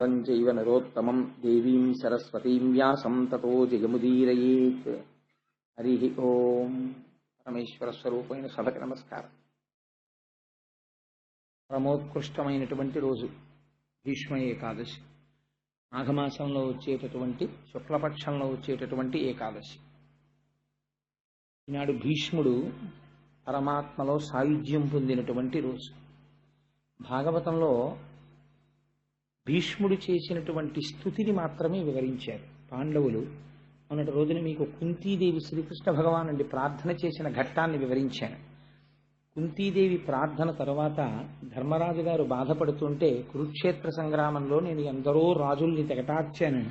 చైవ నరోత్తమం దేవీం సరస్వతీం వ్యాసం తతో జయముదీరయేత్. హరి ఓం. పరమేశ్వర స్వరూపమైన సభకి నమస్కారం. పరమోత్కృష్టమైనటువంటి రోజు భీష్మ ఏకాదశి. మాఘమాసంలో వచ్చేటటువంటి శుక్లపక్షంలో వచ్చేటటువంటి ఏకాదశి. ఈనాడు భీష్ముడు పరమాత్మలో సాయుధ్యం పొందినటువంటి రోజు. భాగవతంలో భీష్ముడు చేసినటువంటి స్థుతిని మాత్రమే వివరించారు పాండవులు. మొన్నటి రోజున మీకు కుంతీదేవి శ్రీకృష్ణ భగవాన్ నుండి ప్రార్థన చేసిన ఘట్టాన్ని వివరించాను. కుంతీదేవి ప్రార్థన తరువాత ధర్మరాజు గారు బాధపడుతుంటే, కురుక్షేత్ర సంగ్రామంలో నేను ఎందరో రాజుల్ని తెగటార్చాను,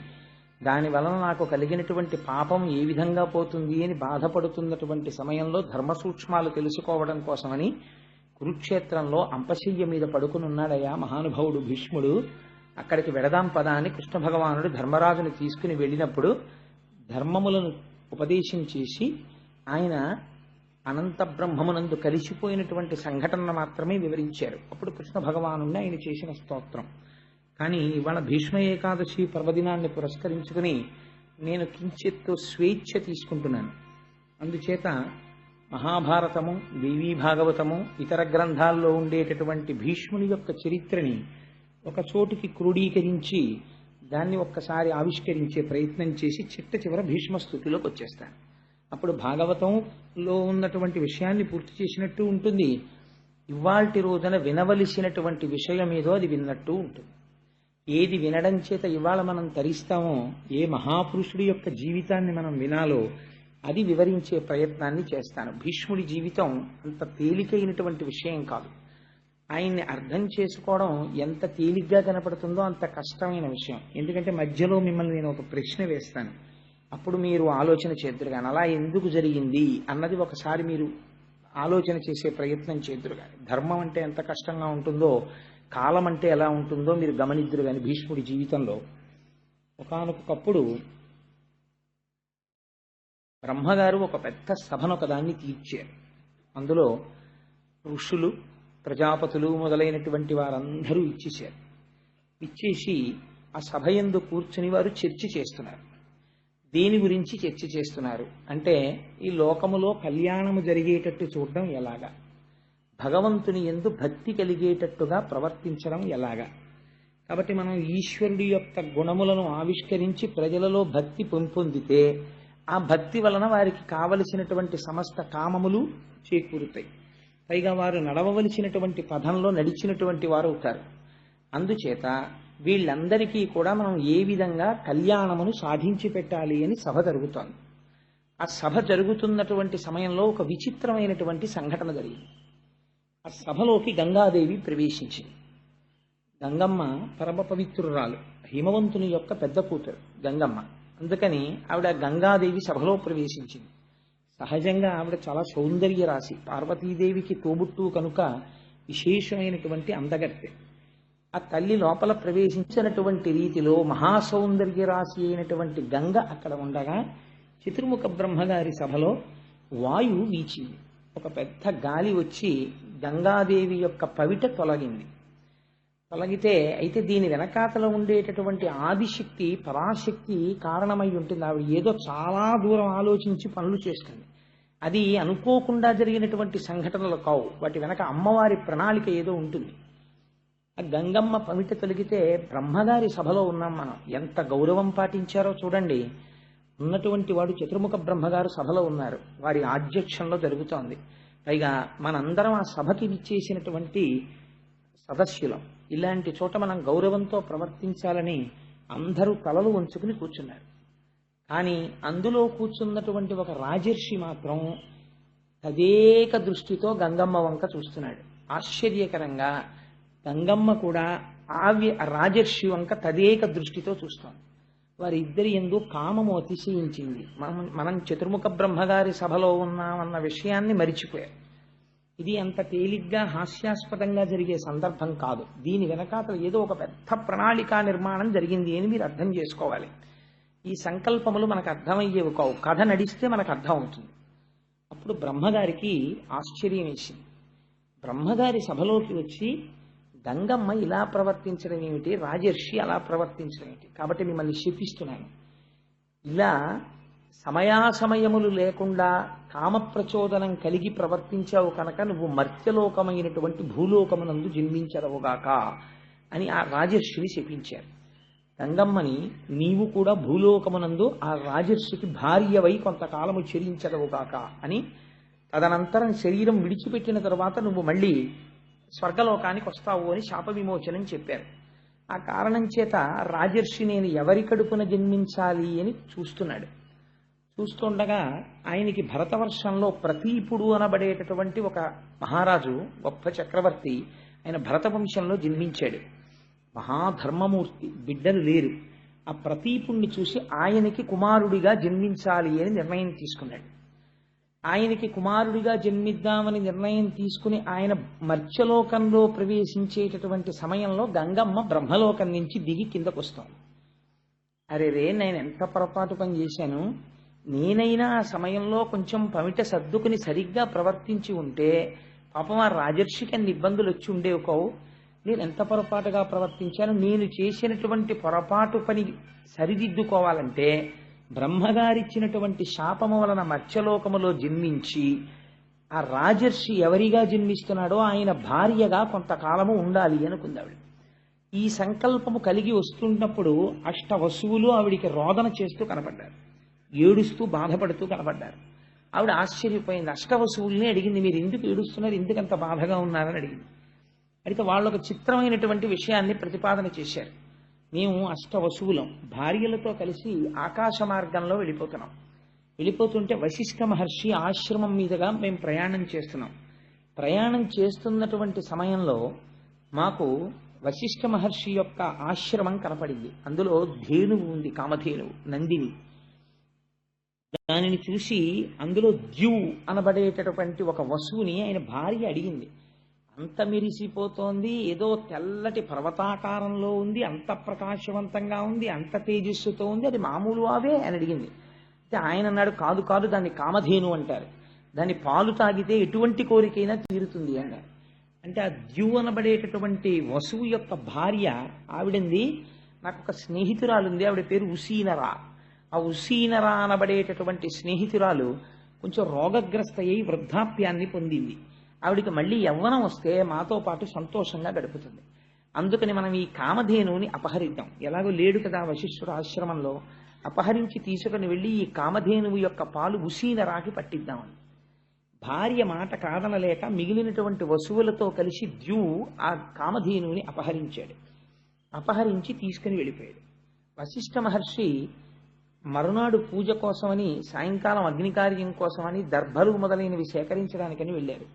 దాని వలన నాకు కలిగినటువంటి పాపం ఏ విధంగా పోతుంది అని బాధపడుతున్నటువంటి సమయంలో ధర్మ సూక్ష్మాలు తెలుసుకోవడం కోసమని కురుక్షేత్రంలో అంపశయ్య మీద పడుకునున్నాడయ్యా మహానుభావుడు భీష్ముడు, అక్కడికి వెడదాం పదా అని కృష్ణ భగవానుడు ధర్మరాజుని తీసుకుని వెళ్ళినప్పుడు ధర్మములను ఉపదేశం చేసి ఆయన అనంత బ్రహ్మమునందు కలిసిపోయినటువంటి సంఘటనను మాత్రమే వివరించారు. అప్పుడు కృష్ణ భగవాను ఆయన చేసిన స్తోత్రం. కానీ ఇవాళ భీష్మ ఏకాదశి పర్వదినాన్ని పురస్కరించుకుని నేను కించిత్తు స్వేచ్ఛ తీసుకుంటున్నాను. అందుచేత మహాభారతము, దేవీ భాగవతము, ఇతర గ్రంథాల్లో ఉండేటటువంటి భీష్ముని యొక్క చరిత్రని ఒక చోటుకి క్రోడీకరించి దాన్ని ఒక్కసారి ఆవిష్కరించే ప్రయత్నం చేసి చిట్ట చివర భీష్మ స్థుతిలోకి వచ్చేస్తాను. అప్పుడు భాగవతంలో ఉన్నటువంటి విషయాన్ని పూర్తి చేసినట్టు ఉంటుంది, ఇవాల్టి రోజున వినవలసినటువంటి విషయం ఏదో అది విన్నట్టు ఉంటుంది. ఏది వినడం చేత ఇవాళ మనం తరిస్తామో, ఏ మహాపురుషుడి యొక్క జీవితాన్ని మనం వినాలో అది వివరించే ప్రయత్నాన్ని చేస్తాను. భీష్ముడి జీవితం అంత తేలికైనటువంటి విషయం కాదు. ఆయన్ని అర్థం చేసుకోవడం ఎంత తేలిగ్గా కనపడుతుందో అంత కష్టమైన విషయం. ఎందుకంటే మధ్యలో మిమ్మల్ని నేను ఒక ప్రశ్న వేస్తాను, అప్పుడు మీరు ఆలోచన చేద్దురు కానీ అలా ఎందుకు జరిగింది అన్నది ఒకసారి మీరు ఆలోచన చేసే ప్రయత్నం చేద్దురు కానీ. ధర్మం అంటే ఎంత కష్టంగా ఉంటుందో, కాలం అంటే ఎలా ఉంటుందో మీరు గమనిద్దురు కానీ. భీష్ముడి జీవితంలో ఒకానొకప్పుడు బ్రహ్మగారు ఒక పెద్ద సభను ఒకదాన్ని తీర్చారు. అందులో ఋషులు, ప్రజాపతులు మొదలైనటువంటి వారందరూ ఇచ్చేశారు. ఇచ్చేసి ఆ సభ యందు కూర్చుని వారు చర్చ చేస్తున్నారు. దేని గురించి చర్చ చేస్తున్నారు అంటే, ఈ లోకములో కళ్యాణము జరిగేటట్టు చూడడం ఎలాగా, భగవంతుని యందు భక్తి కలిగేటట్టుగా ప్రవర్తించడం ఎలాగా. కాబట్టి మనం ఈశ్వరుడి యొక్క గుణములను ఆవిష్కరించి ప్రజలలో భక్తి పొందితే ఆ భక్తి వలన వారికి కావలసినటువంటి సమస్త కామములు చేకూరుతాయి. పైగా వారు నడవవలసినటువంటి పదంలో నడిచినటువంటి వారు అవుతారు. అందుచేత వీళ్ళందరికీ కూడా మనం ఏ విధంగా కళ్యాణమును సాధించి పెట్టాలి అని సభ జరుగుతోంది. ఆ సభ జరుగుతున్నటువంటి సమయంలో ఒక విచిత్రమైనటువంటి సంఘటన జరిగింది. ఆ సభలోకి గంగాదేవి ప్రవేశించింది. గంగమ్మ పరమ పవిత్రురాలు, హిమవంతుని యొక్క పెద్ద కూతురు గంగమ్మ. అందుకని ఆవిడ గంగాదేవి సభలో ప్రవేశించింది. సహజంగా ఆవిడ చాలా సౌందర్య రాశి, పార్వతీదేవికి తోబుట్టు కనుక విశేషమైనటువంటి అందగత్తె. ఆ తల్లి లోపల ప్రవేశించినటువంటి రీతిలో మహాసౌందర్య రాశి అయినటువంటి గంగ అక్కడ ఉండగా చతుర్ముఖ బ్రహ్మగారి సభలో వాయువు వీచింది. ఒక పెద్ద గాలి వచ్చి గంగాదేవి యొక్క పవిట తొలగింది. తొలగితే అయితే దీని వెనకాతలో ఉండేటటువంటి ఆదిశక్తి, పరాశక్తి కారణమై ఉంటుంది. ఆవిడ ఏదో చాలా దూరం ఆలోచించి పనులు చేస్తుంది. అది అనుకోకుండా జరిగినటువంటి సంఘటనలు కావు, వాటి వెనక అమ్మవారి ప్రణాళిక ఏదో ఉంటుంది. ఆ గంగమ్మ పవిట తొలగితే బ్రహ్మగారి సభలో ఉన్నాం మనం, ఎంత గౌరవం పాటించారో చూడండి. ఉన్నటువంటి వాడు చతుర్ముఖ బ్రహ్మగారు సభలో ఉన్నారు, వారి ఆధ్యక్షంలో జరుగుతోంది. పైగా మనందరం ఆ సభకి విచ్చేసినటువంటి సదస్యులం. ఇలాంటి చోట మనం గౌరవంతో ప్రవర్తించాలని అందరూ తలలు వంచుకుని కూర్చున్నారు. కానీ అందులో కూర్చున్నటువంటి ఒక రాజర్షి మాత్రం తదేక దృష్టితో గంగమ్మ వంక చూస్తున్నాడు. ఆశ్చర్యకరంగా గంగమ్మ కూడా రాజర్షి వంక తదేక దృష్టితో చూస్తోంది. వారిద్దరి యందు కామము అతిశయించింది. మనం చతుర్ముఖ బ్రహ్మగారి సభలో ఉన్నామన్న విషయాన్ని మరిచిపోయారు. ఇది అంత తేలిగ్గా హాస్యాస్పదంగా జరిగే సందర్భం కాదు. దీని వెనకాతల ఏదో ఒక పెద్ద ప్రణాళికా నిర్మాణం జరిగింది అని మీరు అర్థం చేసుకోవాలి. ఈ సంకల్పములు మనకు అర్థమయ్యేవి కావు, కథ నడిస్తే మనకు అర్థం అవుతుంది. అప్పుడు బ్రహ్మగారికి ఆశ్చర్యం వేసింది. బ్రహ్మగారి సభలోకి వచ్చి గంగమ్మ ఇలా ప్రవర్తించడం ఏమిటి, రాజర్షి అలా ప్రవర్తించడం ఏమిటి, కాబట్టి మిమ్మల్ని శపిస్తున్నాను. ఇలా సమయాసమయములు లేకుండా కామప్రచోదనం కలిగి ప్రవర్తించావు కనుక నువ్వు మర్త్యలోకమైనటువంటి భూలోకమునందు జన్మించదవుగాక అని ఆ రాజర్షిని శపించారు. గంగమ్మని నీవు కూడా భూలోకమునందు ఆ రాజర్షికి భార్యవై కొంతకాలము చెరించదవుగాక అని, తదనంతరం శరీరం విడిచిపెట్టిన తరువాత నువ్వు మళ్ళీ స్వర్గలోకానికి వస్తావు అని శాప విమోచనం చెప్పారు. ఆ కారణం చేత రాజర్షి నేను ఎవరి కడుపున జన్మించాలి అని చూస్తున్నాడు. చూస్తుండగా ఆయనకి భరతవర్షంలో ప్రతీపుడు అనబడేటటువంటి ఒక మహారాజు, గొప్ప చక్రవర్తి, ఆయన భరతవంశంలో జన్మించాడు. మహాధర్మమూర్తి, బిడ్డలు లేరు. ఆ ప్రతీపుణ్ణి చూసి ఆయనకి కుమారుడిగా జన్మించాలి అని నిర్ణయం తీసుకున్నాడు. ఆయనకి కుమారుడిగా జన్మిద్దామని నిర్ణయం తీసుకుని ఆయన మర్త్యలోకంలో ప్రవేశించేటటువంటి సమయంలో గంగమ్మ బ్రహ్మలోకం నుంచి దిగి కిందకు వస్తాం. అరే నేను ఎంత పొరపాటు పని చేశాను, నేనైనా ఆ సమయంలో కొంచెం పమిట సర్దుకుని సరిగ్గా ప్రవర్తించి ఉంటే పాపం ఆ రాజర్షికి అన్ని ఇబ్బందులు వచ్చి ఉండేవి కావు. నేను ఎంత పొరపాటుగా ప్రవర్తించాను, నేను చేసినటువంటి పొరపాటు పని సరిదిద్దుకోవాలంటే బ్రహ్మగారిచ్చినటువంటి శాపము వలన మత్స్యలోకములో జన్మించి ఆ రాజర్షి ఎవరిగా జన్మిస్తున్నాడో ఆయన భార్యగా కొంతకాలము ఉండాలి అనుకుందావిడ. ఈ సంకల్పము కలిగి వస్తున్నప్పుడు అష్టవసువులు ఆవిడికి రోదన చేస్తూ కనపడ్డారు, ఏడుస్తూ బాధపడుతూ కనపడ్డారు. ఆవిడ ఆశ్చర్యపోయింది. అష్టవసువుల్ని అడిగింది, మీరు ఎందుకు ఏడుస్తున్నారు, ఎందుకంత బాధగా ఉన్నారని అడిగింది. అయితే వాళ్ళు ఒక చిత్రమైనటువంటి విషయాన్ని ప్రతిపాదన చేశారు. మేము అష్టవసువులం భార్యలతో కలిసి ఆకాశ మార్గంలో వెళ్ళిపోతుంటే వశిష్ఠ మహర్షి ఆశ్రమం మీదుగా మేము ప్రయాణం చేస్తున్నాం. ప్రయాణం చేస్తున్నటువంటి సమయంలో మాకు వశిష్ఠ మహర్షి యొక్క ఆశ్రమం కనపడింది. అందులో ధేనువు ఉంది, కామధేనువు, నందిని. దానిని చూసి అందులో ద్యూ అనబడేటటువంటి ఒక వసువుని ఆయన భార్య అడిగింది. అంత మెరిసిపోతోంది, ఏదో తెల్లటి పర్వతాకారంలో ఉంది, అంత ప్రకాశవంతంగా ఉంది, అంత తేజస్సుతో ఉంది, అది మామూలు అవే అని అడిగింది. అయితే ఆయన అన్నాడు, కాదు కాదు, దాన్ని కామధేను అంటారు, దాని పాలు తాగితే ఎటువంటి కోరికైనా తీరుతుంది అన్నారు. అంటే ఆ ద్యూ అనబడేటటువంటి వసువు యొక్క భార్య ఆవిడంది, నాకు ఒక స్నేహితురాలుంది, ఆవిడ పేరు ఉసీనరా. ఆ ఉసీనరా అనబడేటటువంటి స్నేహితురాలు కొంచెం రోగగ్రస్త అయి వృద్ధాప్యాన్ని పొందింది. ఆవిడికి మళ్ళీ యవ్వనం వస్తే మాతో పాటు సంతోషంగా గడుపుతుంది. అందుకని మనం ఈ కామధేనువుని అపహరిద్దాం. ఎలాగో లేడు కదా వశిష్ఠుడు ఆశ్రమంలో, అపహరించి తీసుకుని వెళ్ళి ఈ కామధేనువు యొక్క పాలు ఉసీనరాకి పట్టిద్దామని భార్య మాట కాదనలేక మిగిలినటువంటి వసువులతో కలిసి ద్యూ ఆ కామధేనువుని అపహరించాడు. అపహరించి తీసుకుని వెళ్ళిపోయాడు. వశిష్ఠ మహర్షి మరునాడు పూజ కోసమని, సాయంకాలం అగ్నికార్యం కోసమని దర్భలు మొదలైనవి సేకరించడానికని వెళ్ళారు.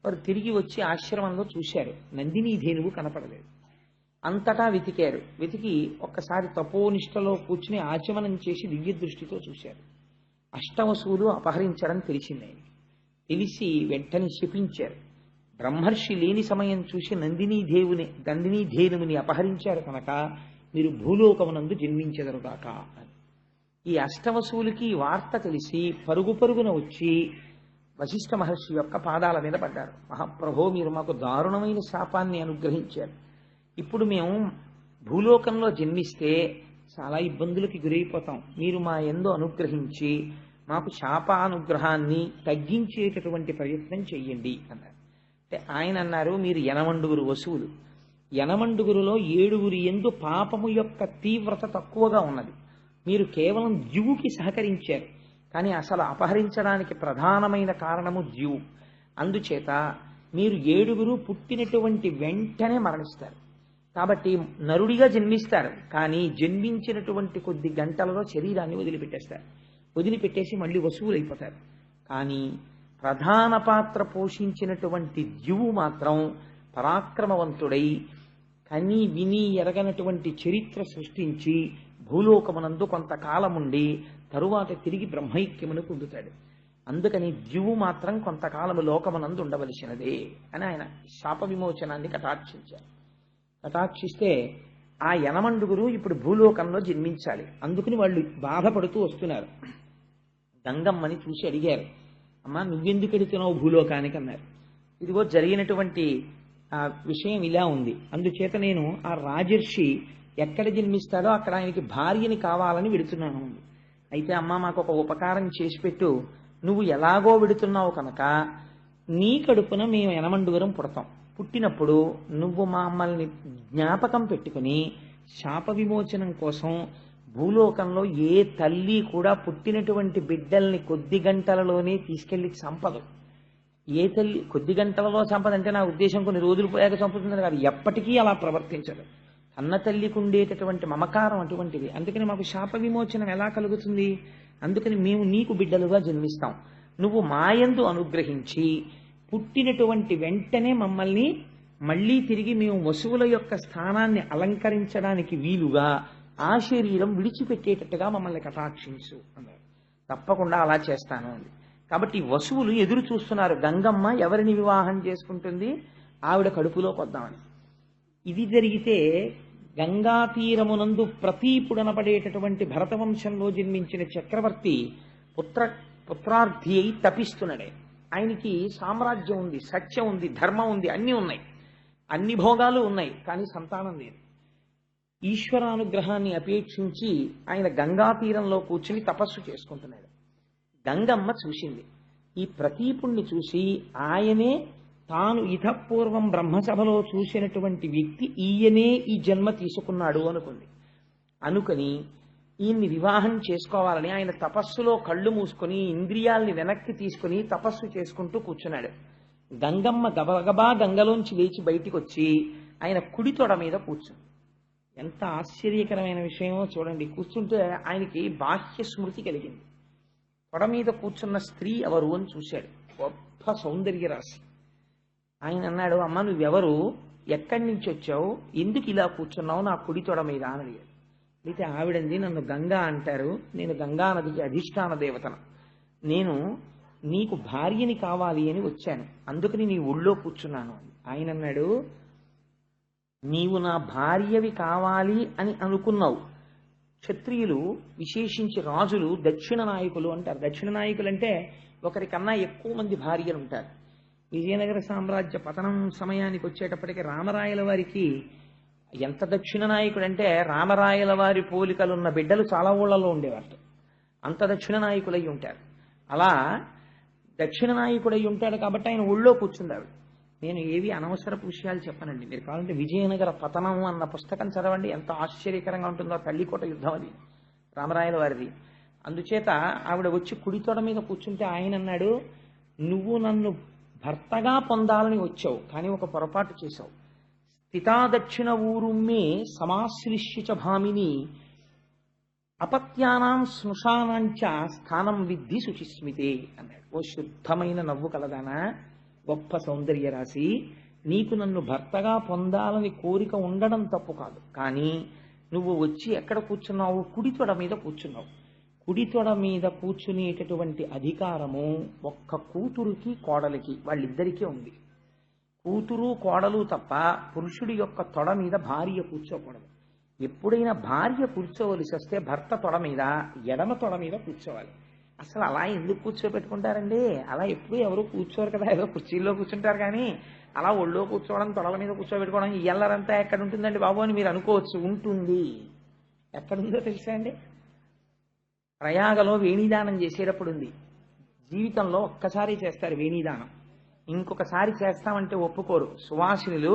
వారు తిరిగి వచ్చి ఆశ్రమంలో చూశారు, నందినీ ధేనువు కనపడలేదు. అంతటా వెతికారు. వెతికి ఒక్కసారి తపోనిష్టలో కూర్చుని ఆచమనం చేసి దివ్య దృష్టితో చూశారు. అష్టవసువులు అపహరించడం తెలిసింది. తెలిసి వెంటనే శపించారు. బ్రహ్మర్షి లేని సమయం చూసి నందినీ ధేనువుని అపహరించారు కనుక మీరు భూలోకమునందు జన్మించెదరుగాక అని. ఈ అష్టవసువులకి వార్త తెలిసి పరుగున వచ్చి వశిష్ఠ మహర్షి యొక్క పాదాల మీద పడ్డారు. మహాప్రభో, మీరు మాకు దారుణమైన శాపాన్ని అనుగ్రహించారు. ఇప్పుడు మేము భూలోకంలో జన్మిస్తే చాలా ఇబ్బందులకి గురైపోతాం. మీరు మా యందు అనుగ్రహించి మాకు శాపానుగ్రహాన్ని తగ్గించేటటువంటి ప్రయత్నం చెయ్యండి అన్నారు. అంటే ఆయన అన్నారు, మీరు 80 వసువులు, 80 7 యందు పాపము యొక్క తీవ్రత తక్కువగా ఉన్నది. మీరు కేవలం ద్యువుకి సహకరించారు, కానీ అసలు అపహరించడానికి ప్రధానమైన కారణము ద్యువు. అందుచేత మీరు 7 పుట్టినటువంటి వెంటనే మరణిస్తారు. కాబట్టి నరుడిగా జన్మిస్తారు, కానీ జన్మించినటువంటి కొద్ది గంటలలో శరీరాన్ని వదిలిపెట్టేస్తారు. వదిలిపెట్టేసి మళ్ళీ వసువులు అయిపోతారు. కానీ ప్రధాన పాత్ర పోషించినటువంటి ద్యువు మాత్రం పరాక్రమవంతుడై కని విని ఎరగనటువంటి చరిత్ర సృష్టించి భూలోకమునందు కొంతకాలముండి తరువాత తిరిగి బ్రహ్మైక్యమును పొందుతాడు. అందుకని ద్యువు మాత్రం కొంతకాలము లోకమునందు ఉండవలసినదే అని ఆయన శాప విమోచనాన్ని కటాక్షించారు. కటాక్షిస్తే ఆ 80 ఇప్పుడు భూలోకంలో జన్మించాలి. అందుకని వాళ్ళు బాధపడుతూ వస్తున్నారు. గంగమ్మని చూసి అడిగారు, అమ్మా నువ్వెందుకు ఎడుతున్నావు భూలోకానికి అన్నారు. ఇదిగో జరిగినటువంటి ఆ విషయం ఇలా ఉంది. అందుచేత నేను ఆ రాజర్షి ఎక్కడ జన్మిస్తాడో అక్కడ ఆయనకి భార్యని కావాలని వెడుతున్నాను. అయితే అమ్మ మాకు ఒక ఉపకారం చేసి పెట్టు, నువ్వు ఎలాగో వెడుతున్నావు కనుక నీ కడుపున మేము యనమండుగురం పుడతాం. పుట్టినప్పుడు నువ్వు మమ్మల్ని జ్ఞాపకం పెట్టుకుని శాప విమోచనం కోసం భూలోకంలో ఏ తల్లి కూడా పుట్టినటువంటి బిడ్డల్ని కొద్ది గంటలలోనే తీసుకెళ్లి చంపదు. ఏ తల్లి కొద్ది గంటలలో చంపదంటే నా ఉద్దేశం కొన్ని రోజులు పోయాక చంపుతుంది కాదు, ఎప్పటికీ అలా ప్రవర్తించదు. అన్న తల్లికి ఉండేటటువంటి మమకారం అటువంటిది. అందుకని మాకు శాప విమోచనం ఎలా కలుగుతుంది? అందుకని మేము నీకు బిడ్డలుగా జన్మిస్తాం. నువ్వు మాయందు అనుగ్రహించి పుట్టినటువంటి వెంటనే మమ్మల్ని మళ్ళీ తిరిగి మేము వసువుల యొక్క స్థానాన్ని అలంకరించడానికి వీలుగా ఆ శరీరం విడిచిపెట్టేటట్టుగా మమ్మల్ని కటాక్షించు అన్నారు. తప్పకుండా అలా చేస్తాను అంది. కాబట్టి వసువులు ఎదురు చూస్తున్నారు, గంగమ్మ ఎవరిని వివాహం చేసుకుంటుంది, ఆవిడ కడుపులోకి వద్దామని. ఇది జరిగితే గంగా తీరమునందు ప్రతీపుడనపడేటటువంటి భరతవంశంలో జన్మించిన చక్రవర్తి పుత్రార్థి అయి తపిస్తున్నాడే. ఆయనకి సామ్రాజ్యం ఉంది, సత్యం ఉంది, ధర్మం ఉంది, అన్నీ ఉన్నాయి, అన్ని భోగాలు ఉన్నాయి, కానీ సంతానం లేదు. ఈశ్వరానుగ్రహాన్ని అపేక్షించి ఆయన గంగా తీరంలో కూర్చుని తపస్సు చేసుకుంటున్నాడు. గంగమ్మ చూసింది. ఈ ప్రతీపుణ్ణి చూసి ఆయనే తాను ఇతపూర్వం బ్రహ్మసభలో చూసినటువంటి వ్యక్తి ఈయనే ఈ జన్మ తీసుకున్నాడు అనుకుని ఈయన్ని వివాహం చేసుకోవాలని ఆయన తపస్సులో కళ్ళు మూసుకొని ఇంద్రియాల్ని వెనక్కి తీసుకుని తపస్సు చేసుకుంటూ కూర్చున్నాడు. గంగమ్మ గబగబా గంగలోంచి లేచి బయటికి వచ్చి ఆయన కుడి తొడ మీద కూర్చుంది. ఎంత ఆశ్చర్యకరమైన విషయమో చూడండి. కూర్చుంటే ఆయనకి బాహ్య స్మృతి కలిగింది. తొడ మీద కూర్చున్న స్త్రీ ఎవరు అని చూశాడు. గొప్ప సౌందర్య రాశి. ఆయన అన్నాడు, అమ్మ నువ్వెవరు, ఎక్కడి నుంచి వచ్చావు, ఎందుకు ఇలా కూర్చున్నావు నా కుడి తొడ మీద అని అడిగాడు. అయితే ఆవిడంది, నన్ను గంగా అంటారు, నేను గంగా నదికి అధిష్టాన దేవతను, నేను నీకు భార్యని కావాలి అని వచ్చాను, అందుకని నీ ఒళ్ళో కూర్చున్నాను. ఆయన అన్నాడు, నీవు నా భార్యవి కావాలి అని అనుకున్నావు. క్షత్రియులు విశేషించి రాజులు దక్షిణ నాయకులు అంటారు. దక్షిణ నాయకులు అంటే ఒకరికన్నా ఎక్కువ మంది భార్యలు ఉంటారు. విజయనగర సామ్రాజ్య పతనం సమయానికి వచ్చేటప్పటికి రామరాయల వారికి ఎంత దక్షిణ నాయకుడు అంటే రామరాయల వారి పోలికలున్న బిడ్డలు చాలా ఊళ్ళలో ఉండేవారు. అంత దక్షిణ నాయకులై ఉంటారు. అలా దక్షిణ నాయకుడై ఉంటాడు కాబట్టి ఆయన ఒళ్ళో కూర్చుందాడు. నేను ఏవి అనవసరపు విషయాలు చెప్పనండి. మీరు కావాలంటే విజయనగర పతనం అన్న పుస్తకం చదవండి, ఎంత ఆశ్చర్యకరంగా ఉంటుందో. తల్లికోట యుద్ధం అది రామరాయల వారిది. అందుచేత ఆవిడ వచ్చి కుడితోడ మీద కూర్చుంటే ఆయన అన్నాడు, నువ్వు నన్ను భర్తగా పొందాలని వచ్చావు, కానీ ఒక పొరపాటు చేశావు. స్థితా దక్షిణ ఊరుమ్మే సమాశ్లిష్య భామిని అపత్యానాం స్మశానాంచ స్థానం విద్ధి శుచిస్మితే అన్నాడు. ఓ శుద్ధమైన నవ్వు కలదానా, గొప్ప సౌందర్య రాశి, నీకు నన్ను భర్తగా పొందాలని కోరిక ఉండడం తప్పు కాదు, కానీ నువ్వు వచ్చి ఎక్కడ కూర్చున్నావు, కుడితొడ మీద కూర్చున్నావు. కుడితొడ మీద కూర్చునేటటువంటి అధికారము ఒక్క కూతురికి కోడలికి వాళ్ళిద్దరికీ ఉంది. కూతురు కోడలు తప్ప పురుషుడి యొక్క తొడ మీద భార్య కూర్చోకూడదు. ఎప్పుడైనా భార్య కూర్చోవలసి వస్తే భర్త తొడ మీద, ఎడమ తొడ మీద కూర్చోవాలి. అసలు అలా ఎందుకు కూర్చోబెట్టుకుంటారండి? అలా ఎప్పుడు ఎవరు కూర్చోరు కదా, ఏదో కుర్చీల్లో కూర్చుంటారు, కానీ అలా ఒళ్ళో కూర్చోవడం, తొడల మీద కూర్చోబెట్టుకోవడం ఎల్లరంతా ఎక్కడ ఉంటుందండి బాబు అని మీరు అనుకోవచ్చు. ఉంటుంది. ఎక్కడుందో తెలుసా అండి? ప్రయాగలో వేణీదానం చేసేటప్పుడు ఉంది. జీవితంలో ఒక్కసారి చేస్తారు వేణీదానం, ఇంకొకసారి చేస్తామంటే ఒప్పుకోరు. సువాసినులు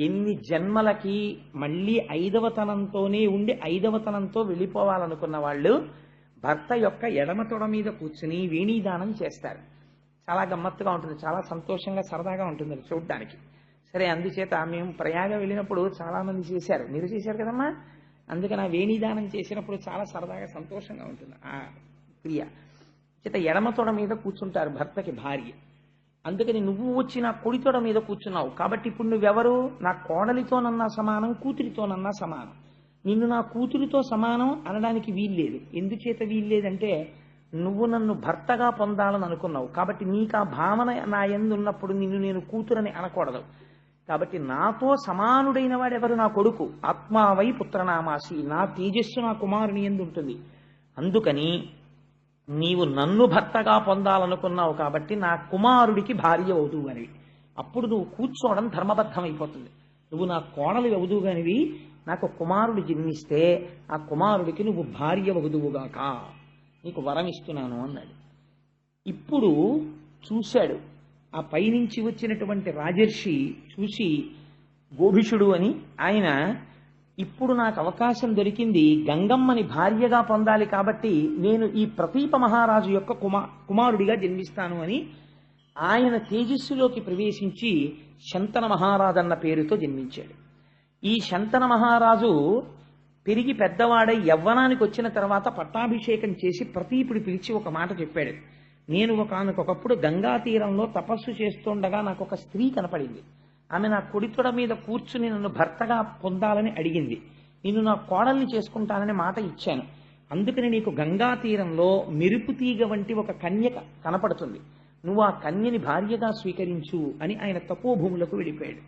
ఎన్ని జన్మలకి మళ్ళీ 5వ తనంతోనే ఉండి 5వ తనంతో వెళ్ళిపోవాలనుకున్న వాళ్ళు భర్త యొక్క ఎడమ తొడ మీద కూర్చుని వేణీదానం చేస్తారు. చాలా గమ్మత్తుగా ఉంటుంది, చాలా సంతోషంగా సరదాగా ఉంటుంది చూడ్డానికి. సరే, అందుచేత మేము ప్రయాగ వెళ్ళినప్పుడు చాలా మంది చేశారు, మీరు చేశారు కదమ్మా, అందుకని ఆ వేణీదానం చేసినప్పుడు చాలా సరదాగా సంతోషంగా ఉంటుంది ఆ క్రియ. చేత ఎడమ తొడ మీద కూర్చుంటారు భర్తకి భార్య. అందుకని నువ్వు వచ్చి నా కుడితొడ మీద కూర్చున్నావు కాబట్టి ఇప్పుడు నువ్వెవరు, నా కోడలితోనన్నా సమానం, కూతురితోనన్నా సమానం. నిన్ను నా కూతురితో సమానం అనడానికి వీల్లేదు. ఎందుచేత వీల్లేదంటే నువ్వు నన్ను భర్తగా పొందాలని అనుకున్నావు కాబట్టి నీకు ఆ భావన నా యందు ఉన్నప్పుడు నిన్ను నేను కూతురని అనకూడదు. కాబట్టి నాతో సమానుడైన వాడెవరు, నా కొడుకు. ఆత్మావై పుత్రనామాసి, నా తేజస్సు నా కుమారుని యందు ఉంటుంది. అందుకని నీవు నన్ను భర్తగా పొందాలనుకున్నావు కాబట్టి నా కుమారుడికి భార్య అవుతూ అని. అప్పుడు నువ్వు కూర్చోవడం ధర్మబద్ధమైపోతుంది. నువ్వు నా కోడలు వధువుగానివి, నాకు కుమారుడు జన్మిస్తే ఆ కుమారుడికి నువ్వు భార్య వధువుగాక, నీకు వరం ఇస్తున్నాను అన్నాడు. ఇప్పుడు చూశాడు, ఆ పైనుంచి వచ్చినటువంటి రాజర్షి చూసి, గోభిషుడు అని ఆయన, ఇప్పుడు నాకు అవకాశం దొరికింది గంగమ్మని భార్యగా పొందాలి కాబట్టి నేను ఈ ప్రతీప మహారాజు యొక్క కుమారుడిగా జన్మిస్తాను అని ఆయన తేజస్సులోకి ప్రవేశించి శంతన మహారాజు అన్న పేరుతో జన్మించాడు. ఈ శంతన మహారాజు పెరిగి పెద్దవాడై యవ్వనానికి వచ్చిన తర్వాత పట్టాభిషేకం చేసి ప్రతీపుడు పిలిచి ఒక మాట చెప్పాడు. నేను ఒకనకొకప్పుడు గంగా తీరంలో తపస్సు చేస్తుండగా నాకు ఒక స్త్రీ కనపడింది. ఆమె నా కుడితొడ మీద కూర్చుని నన్ను భర్తగా పొందాలని అడిగింది. నేను నా కోడల్ని చేసుకుంటానని మాట ఇచ్చాను. అందుకని నీకు గంగా తీరంలో మెరుపు తీగ వంటి ఒక కన్య కనపడుతుంది, నువ్వు ఆ కన్యని భార్యగా స్వీకరించు అని ఆయన తపోభూములకు వెళ్ళిపోయాడు.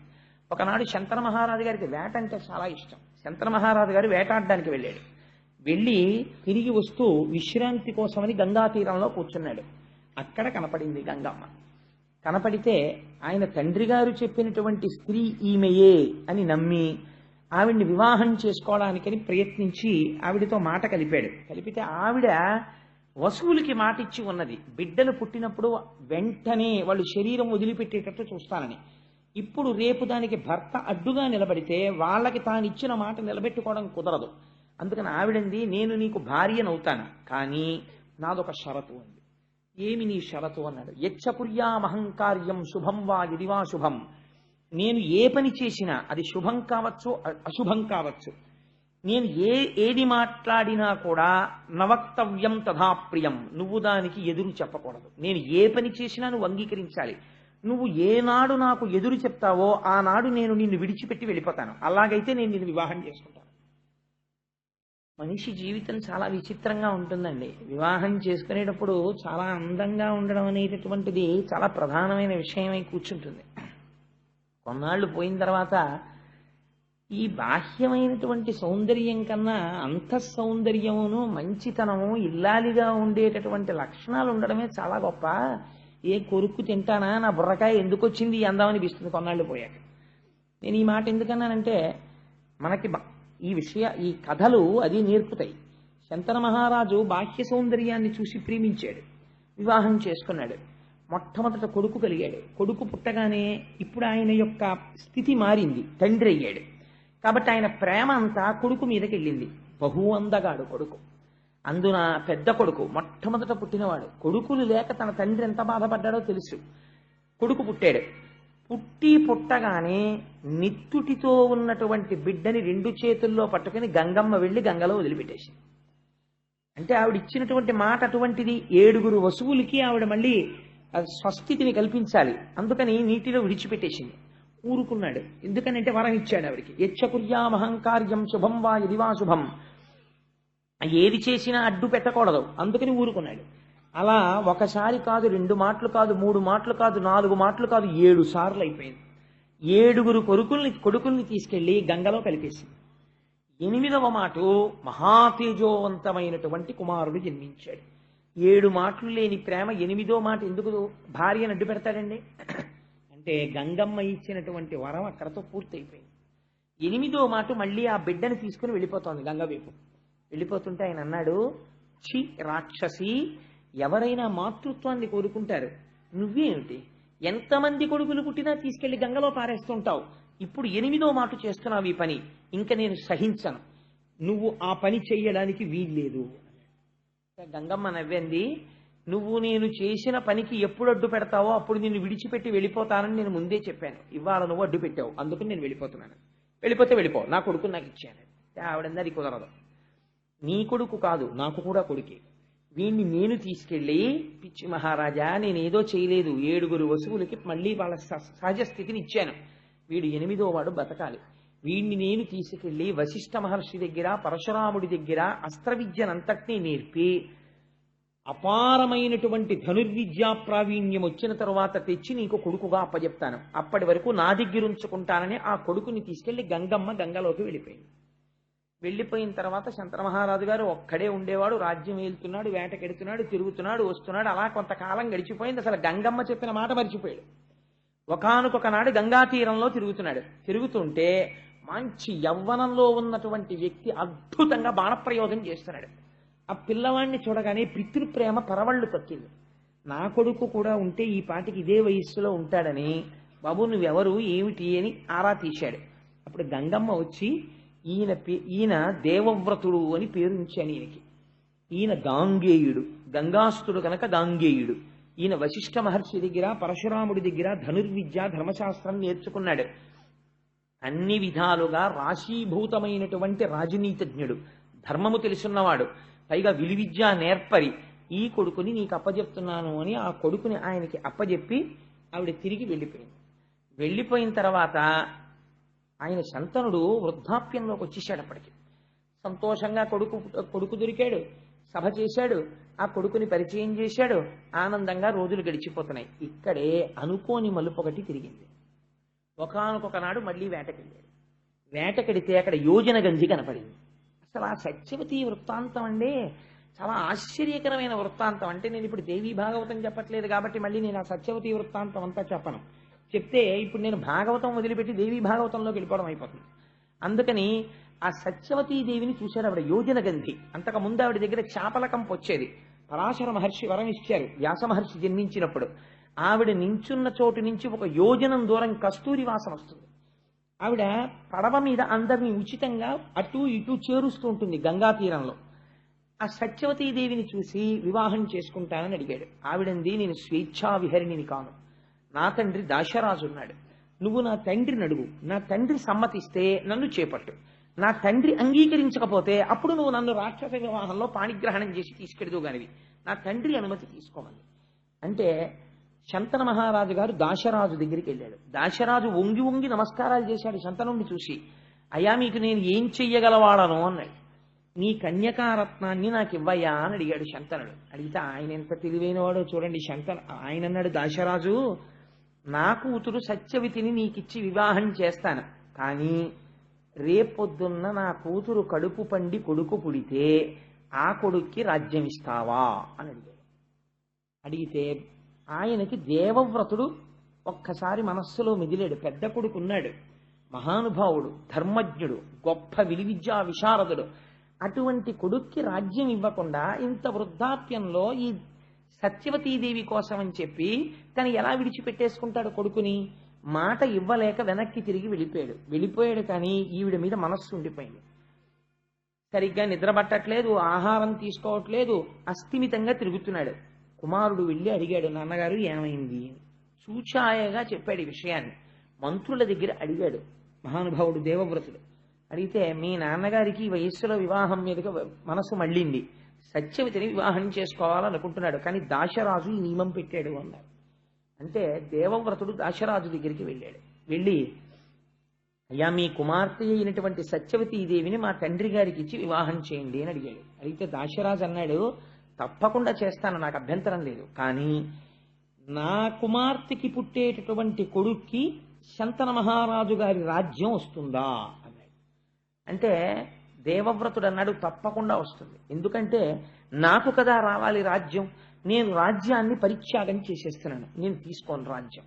ఒకనాడు శంతన మహారాజు గారికి వేట అంటే చాలా ఇష్టం. శంతన మహారాజు గారు వేటాడడానికి వెళ్ళాడు. వెళ్ళి తిరిగి వస్తూ విశ్రాంతి కోసమని గంగా తీరంలో కూర్చున్నాడు. అక్కడ కనపడింది గంగమ్మ. కనపడితే ఆయన తండ్రి గారు చెప్పినటువంటి స్త్రీ ఈమెయే అని నమ్మి ఆవిడ్ని వివాహం చేసుకోవడానికని ప్రయత్నించి ఆవిడతో మాట కలిపాడు. కలిపితే ఆవిడ వసువులకి మాటిచ్చి ఉన్నది, బిడ్డలు పుట్టినప్పుడు వెంటనే వాళ్ళు శరీరం వదిలిపెట్టేటట్టు చూస్తానని. ఇప్పుడు రేపు దానికి భర్త అడ్డుగా నిలబడితే వాళ్ళకి తాను ఇచ్చిన మాట నిలబెట్టుకోవడం కుదరదు. అందుకని ఆవిడంది, నేను నీకు భార్యనవుతాను, కానీ నాదొక షరతు అంది. ఏమి నీ షరతు అన్నాడు. యచ్చపుర్యామహంకార్యం శుభం వా ఇదివా శుభం, నేను ఏ పని చేసినా అది శుభం కావచ్చు అశుభం కావచ్చు, నేను ఏది మాట్లాడినా కూడా నవక్తవ్యం తథాప్రియం, నువ్వు దానికి ఎదురు చెప్పకూడదు. నేను ఏ పని చేసినా నువ్వు అంగీకరించాలి. నువ్వు ఏనాడు నాకు ఎదురు చెప్తావో ఆనాడు నేను నిన్ను విడిచిపెట్టి వెళ్ళిపోతాను. అలాగైతే నేను నిన్ను వివాహం చేసుకుంటాను. మనిషి జీవితం చాలా విచిత్రంగా ఉంటుందండి. వివాహం చేసుకునేటప్పుడు చాలా అందంగా ఉండడం అనేటటువంటిది చాలా ప్రధానమైన విషయమై కూర్చుంటుంది. కొన్నాళ్ళు పోయిన తర్వాత ఈ బాహ్యమైనటువంటి సౌందర్యం కన్నా అంతఃసౌందర్యమును మంచితనము ఇల్లాలిగా ఉండేటటువంటి లక్షణాలు ఉండడమే చాలా గొప్ప. ఏ కొరుక్కు తింటానా, నా బుర్రకాయ ఎందుకు వచ్చింది ఈ అందం అనిపిస్తుంది కొన్నాళ్ళు పోయాక. నేను ఈ మాట ఎందుకన్నానంటే మనకి ఈ కథలు అది నేర్పుతాయి. శంతన మహారాజు బాహ్య సౌందర్యాన్ని చూసి ప్రేమించాడు, వివాహం చేసుకున్నాడు. మొట్టమొదట కొడుకు కలిగాడు. కొడుకు పుట్టగానే ఇప్పుడు ఆయన యొక్క స్థితి మారింది, తండ్రి అయ్యాడు. కాబట్టి ఆయన ప్రేమ అంతా కొడుకు మీదకి వెళ్ళింది. బహు అందగాడు కొడుకు. అందున పెద్ద కొడుకు మొట్టమొదట పుట్టినవాడు. కొడుకులు లేక తన తండ్రి ఎంత బాధపడ్డాడో తెలుసు. కొడుకు పుట్టాడు. పుట్టగానే నిత్తుటితో ఉన్నటువంటి బిడ్డని 2 చేతుల్లో పట్టుకుని గంగమ్మ వెళ్ళి గంగలో వదిలిపెట్టేసింది. అంటే ఆవిడ ఇచ్చినటువంటి మాట అటువంటిది. 7 వసువులకి ఆవిడ మళ్ళీ స్వస్థితిని కల్పించాలి, అందుకని నీటిలో విడిచిపెట్టేసింది. ఊరుకున్నాడు. ఎందుకనంటే వరం ఇచ్చాడు ఆవిడికి. యచ్చకుర్యామహంకార్యం శుభం వా ఇదివా శుభం, ఏది చేసినా అడ్డు పెట్టకూడదు, అందుకని ఊరుకున్నాడు. అలా ఒకసారి కాదు, 2 మాటలు కాదు, 3 మాటలు కాదు, 4 మాటలు కాదు, 7 సార్లు అయిపోయింది. 7 కొడుకుల్ని తీసుకెళ్లి గంగలో కలిపేసింది. 8వ మాట మహాతేజోవంతమైనటువంటి కుమారుడు జన్మించాడు. 7 మాటలు లేని ప్రేమ 8వ మాట ఎందుకు భార్యను అడ్డు పెడతాడండి? అంటే గంగమ్మ ఇచ్చినటువంటి వరం అక్కడతో పూర్తయిపోయింది. 8వ మాట మళ్ళీ ఆ బిడ్డని తీసుకుని వెళ్ళిపోతోంది గంగ వైపు. వెళ్ళిపోతుంటే ఆయన అన్నాడు, ఛీ రాక్షసి, ఎవరైనా మాతృత్వాన్ని కోరుకుంటారు, నువ్వేమిటి ఎంతమంది కొడుకులు పుట్టినా తీసుకెళ్లి గంగలో పారేస్తుంటావు. ఇప్పుడు 8వ మాట చేస్తున్నావు ఈ పని, ఇంకా నేను సహించను, నువ్వు ఆ పని చెయ్యడానికి వీల్లేదు. గంగమ్మ నవ్వింది, నువ్వు నేను చేసిన పనికి ఎప్పుడు అడ్డు పెడతావో అప్పుడు నిన్ను విడిచిపెట్టి వెళ్ళిపోతానని నేను ముందే చెప్పాను. ఇవాళ నువ్వు అడ్డు పెట్టావు, అందుకని నేను వెళ్ళిపోతున్నాను. వెళ్ళిపోతే వెళ్ళిపో, నా కొడుకు నాకు ఇచ్చాను. ఆవిడంది అది కుదరదు. నీ కొడుకు కాదు, నాకు కూడా కొడుకే. వీణ్ణి నేను తీసుకెళ్ళి, పిచ్చి మహారాజా నేనేదో చేయలేదు, 7 వసువులకి మళ్ళీ వాళ్ళ సహజ స్థితిని ఇచ్చాను, వీడు 8వ వాడు బతకాలి. వీణ్ణి నేను తీసుకెళ్లి వశిష్ఠ మహర్షి దగ్గర పరశురాముడి దగ్గర అస్త్ర విద్యనంతటినీ నేర్పి అపారమైనటువంటి ధనుర్విద్యా ప్రావీణ్యం వచ్చిన తరువాత తెచ్చి నీకు కొడుకుగా అప్పచెప్తాను. అప్పటి వరకు నా దగ్గర ఉంచుకుంటానని ఆ కొడుకుని తీసుకెళ్లి గంగమ్మ గంగలోకి వెళ్ళిపోయింది. వెళ్ళిపోయిన తర్వాత శంతన మహారాజు గారు ఒక్కడే ఉండేవాడు. రాజ్యం వెళ్తున్నాడు, వేటకెడుతున్నాడు, తిరుగుతున్నాడు, వస్తున్నాడు. అలా కొంతకాలం గడిచిపోయింది. అసలు గంగమ్మ చెప్పిన మాట మర్చిపోయాడు. ఒకానొక నాడు గంగా తీరంలో తిరుగుతున్నాడు. తిరుగుతుంటే మంచి యవ్వనంలో ఉన్నటువంటి వ్యక్తి అద్భుతంగా బాణప్రయోగం చేస్తున్నాడు. ఆ పిల్లవాడిని చూడగానే పితృప్రేమ పరవళ్ళు తొక్కింది. నా కొడుకు కూడా ఉంటే ఈ పాటికి ఇదే వయస్సులో ఉంటాడని, బాబు నువ్వెవరు ఏమిటి అని ఆరా తీశాడు. అప్పుడు గంగమ్మ వచ్చి ఈయన దేవవ్రతుడు అని పేరు ఉంచాను ఈయనకి. ఈయన గాంగేయుడు, గంగాస్తుడు కనుక గాంగేయుడు. ఈయన వశిష్ఠ మహర్షి దగ్గర పరశురాముడి దగ్గర ధనుర్విద్య ధర్మశాస్త్రం నేర్చుకున్నాడు. అన్ని విధాలుగా రాశీభూతమైనటువంటి రాజనీతిజ్ఞుడు, ధర్మము తెలుసున్నవాడు, పైగా విలువిద్య నేర్పరి. ఈ కొడుకుని నీకు అప్పజెప్తున్నాను అని ఆ కొడుకుని ఆయనకి అప్పజెప్పి ఆవిడ తిరిగి వెళ్ళిపోయింది. వెళ్ళిపోయిన తర్వాత ఆయన శంతనుడు వృద్ధాప్యంలోకి వచ్చేసాడు. అప్పటికి సంతోషంగా కొడుకు దొరికాడు, సభ చేశాడు, ఆ కొడుకుని పరిచయం చేశాడు. ఆనందంగా రోజులు గడిచిపోతున్నాయి. ఇక్కడే అనుకోని మలుపొకటి తిరిగింది. ఒకానొక నాడు మళ్ళీ వేటకెళ్ళాడు. వేటకెడితే అక్కడ యోజన గంజి కనపడింది. అసలు ఆ సత్యవతి వృత్తాంతం అండి చాలా ఆశ్చర్యకరమైన వృత్తాంతం. అంటే నేను ఇప్పుడు దేవీ భాగవతం చెప్పట్లేదు కాబట్టి మళ్ళీ నేను ఆ సత్యవతి వృత్తాంతం అంతా చెప్పను. చెప్తే ఇప్పుడు నేను భాగవతం వదిలిపెట్టి దేవీ భాగవతంలోకి వెళ్ళిపోవడం అయిపోతుంది. అందుకని ఆ సత్యవతీదేవిని చూశాడు ఆవిడ యోజన గంధి. అంతకు ముందు ఆవిడ దగ్గర చాపలకంపు వచ్చేది. పరాశర మహర్షి వరం ఇచ్చారు వ్యాస మహర్షి జన్మించినప్పుడు. ఆవిడ నించున్న చోటు నుంచి ఒక యోజనం దూరం కస్తూరి వాసన వస్తుంది. ఆవిడ పడవ మీద అందరినీ ఉచితంగా అటు ఇటు చేరుస్తూ ఉంటుంది గంగా తీరంలో. ఆ సత్యవతీదేవిని చూసి వివాహం చేసుకుంటానని అడిగాడు. ఆవిడంది, నేను స్వేచ్ఛా విహరిణిని కాను, నా తండ్రి దాశరాజు ఉన్నాడు, నువ్వు నా తండ్రిని అడుగు, నా తండ్రి సమ్మతిస్తే నన్ను చేపట్టు, నా తండ్రి అంగీకరించకపోతే అప్పుడు నువ్వు నన్ను రాక్షస వివాహంలో పాణిగ్రహణం చేసి తీసుకెడుతూ గానివి, నా తండ్రి అనుమతి తీసుకోవాలి అంటే శంతన మహారాజు గారు దాశరాజు దగ్గరికి వెళ్ళాడు. దాశరాజు వంగి వంగి నమస్కారాలు చేశాడు శంతనుడిని చూసి. అయ్యా మీకు నేను ఏం చెయ్యగలవాడను అన్నాడు. నీ కన్యకారత్నాన్ని నాకు ఇవ్వయ్యా అని అడిగాడు శంతనుడు. అడిగితే ఆయన ఎంత తెలివైనవాడో చూడండి. ఆయన అన్నాడు, దాశరాజు నా కూతురు సత్యవతిని నీకిచ్చి వివాహం చేస్తాను, కానీ రేపొద్దున్న నా కూతురు కడుపు పండి కొడుకు పుడితే ఆ కొడుక్కి రాజ్యం ఇస్తావా అని అడిగాడు. అడిగితే ఆయనకి దేవవ్రతుడు ఒక్కసారి మనస్సులో మిదిలాడు. పెద్ద కొడుకున్నాడు, మహానుభావుడు, ధర్మజ్ఞుడు, గొప్ప విలువిద్యా విశారదుడు. అటువంటి కొడుక్కి రాజ్యం ఇవ్వకుండా ఇంత వృద్ధాప్యంలో ఈ సత్యవతీదేవి కోసం అని చెప్పి తను ఎలా విడిచిపెట్టేసుకుంటాడు కొడుకుని? మాట ఇవ్వలేక వెనక్కి తిరిగి వెళ్ళిపోయాడు. కానీ ఈవిడ మీద మనస్సు ఉండిపోయింది. సరిగ్గా నిద్రపట్టట్లేదు, ఆహారం తీసుకోవట్లేదు, అస్థిమితంగా తిరుగుతున్నాడు. కుమారుడు వెళ్ళి అడిగాడు, నాన్నగారు ఏమైంది? చూచాయగా చెప్పాడు ఈ విషయాన్ని. మంత్రుల దగ్గర అడిగాడు మహానుభావుడు దేవవ్రతుడు. అడిగితే మీ నాన్నగారికి ఈ వయస్సులో వివాహం మీదుగా మనసు మళ్ళింది, సత్యవతిని వివాహం చేసుకోవాలనుకుంటున్నాడు, కానీ దాశరాజు ఈ నియమం పెట్టాడు అన్నారు. అంటే దేవవ్రతుడు దాశరాజు దగ్గరికి వెళ్ళి అయ్యా మీ కుమార్తె అయినటువంటి సత్యవతీదేవిని మా తండ్రి గారికి ఇచ్చి వివాహం చేయండి అని అడిగాడు. అడిగితే దాశరాజు అన్నాడు, తప్పకుండా చేస్తాను, నాకు అభ్యంతరం లేదు, కానీ నా కుమార్తెకి పుట్టేటటువంటి కొడుక్కి శంతన మహారాజు గారి రాజ్యం వస్తుందా అన్నాడు. అంటే దేవవ్రతుడు అన్నాడు, తప్పకుండా వస్తుంది, ఎందుకంటే నాకు కదా రావాలి రాజ్యం, నేను రాజ్యాన్ని పరిత్యాగం చేసేస్తున్నాను, నేను తీసుకోను రాజ్యం.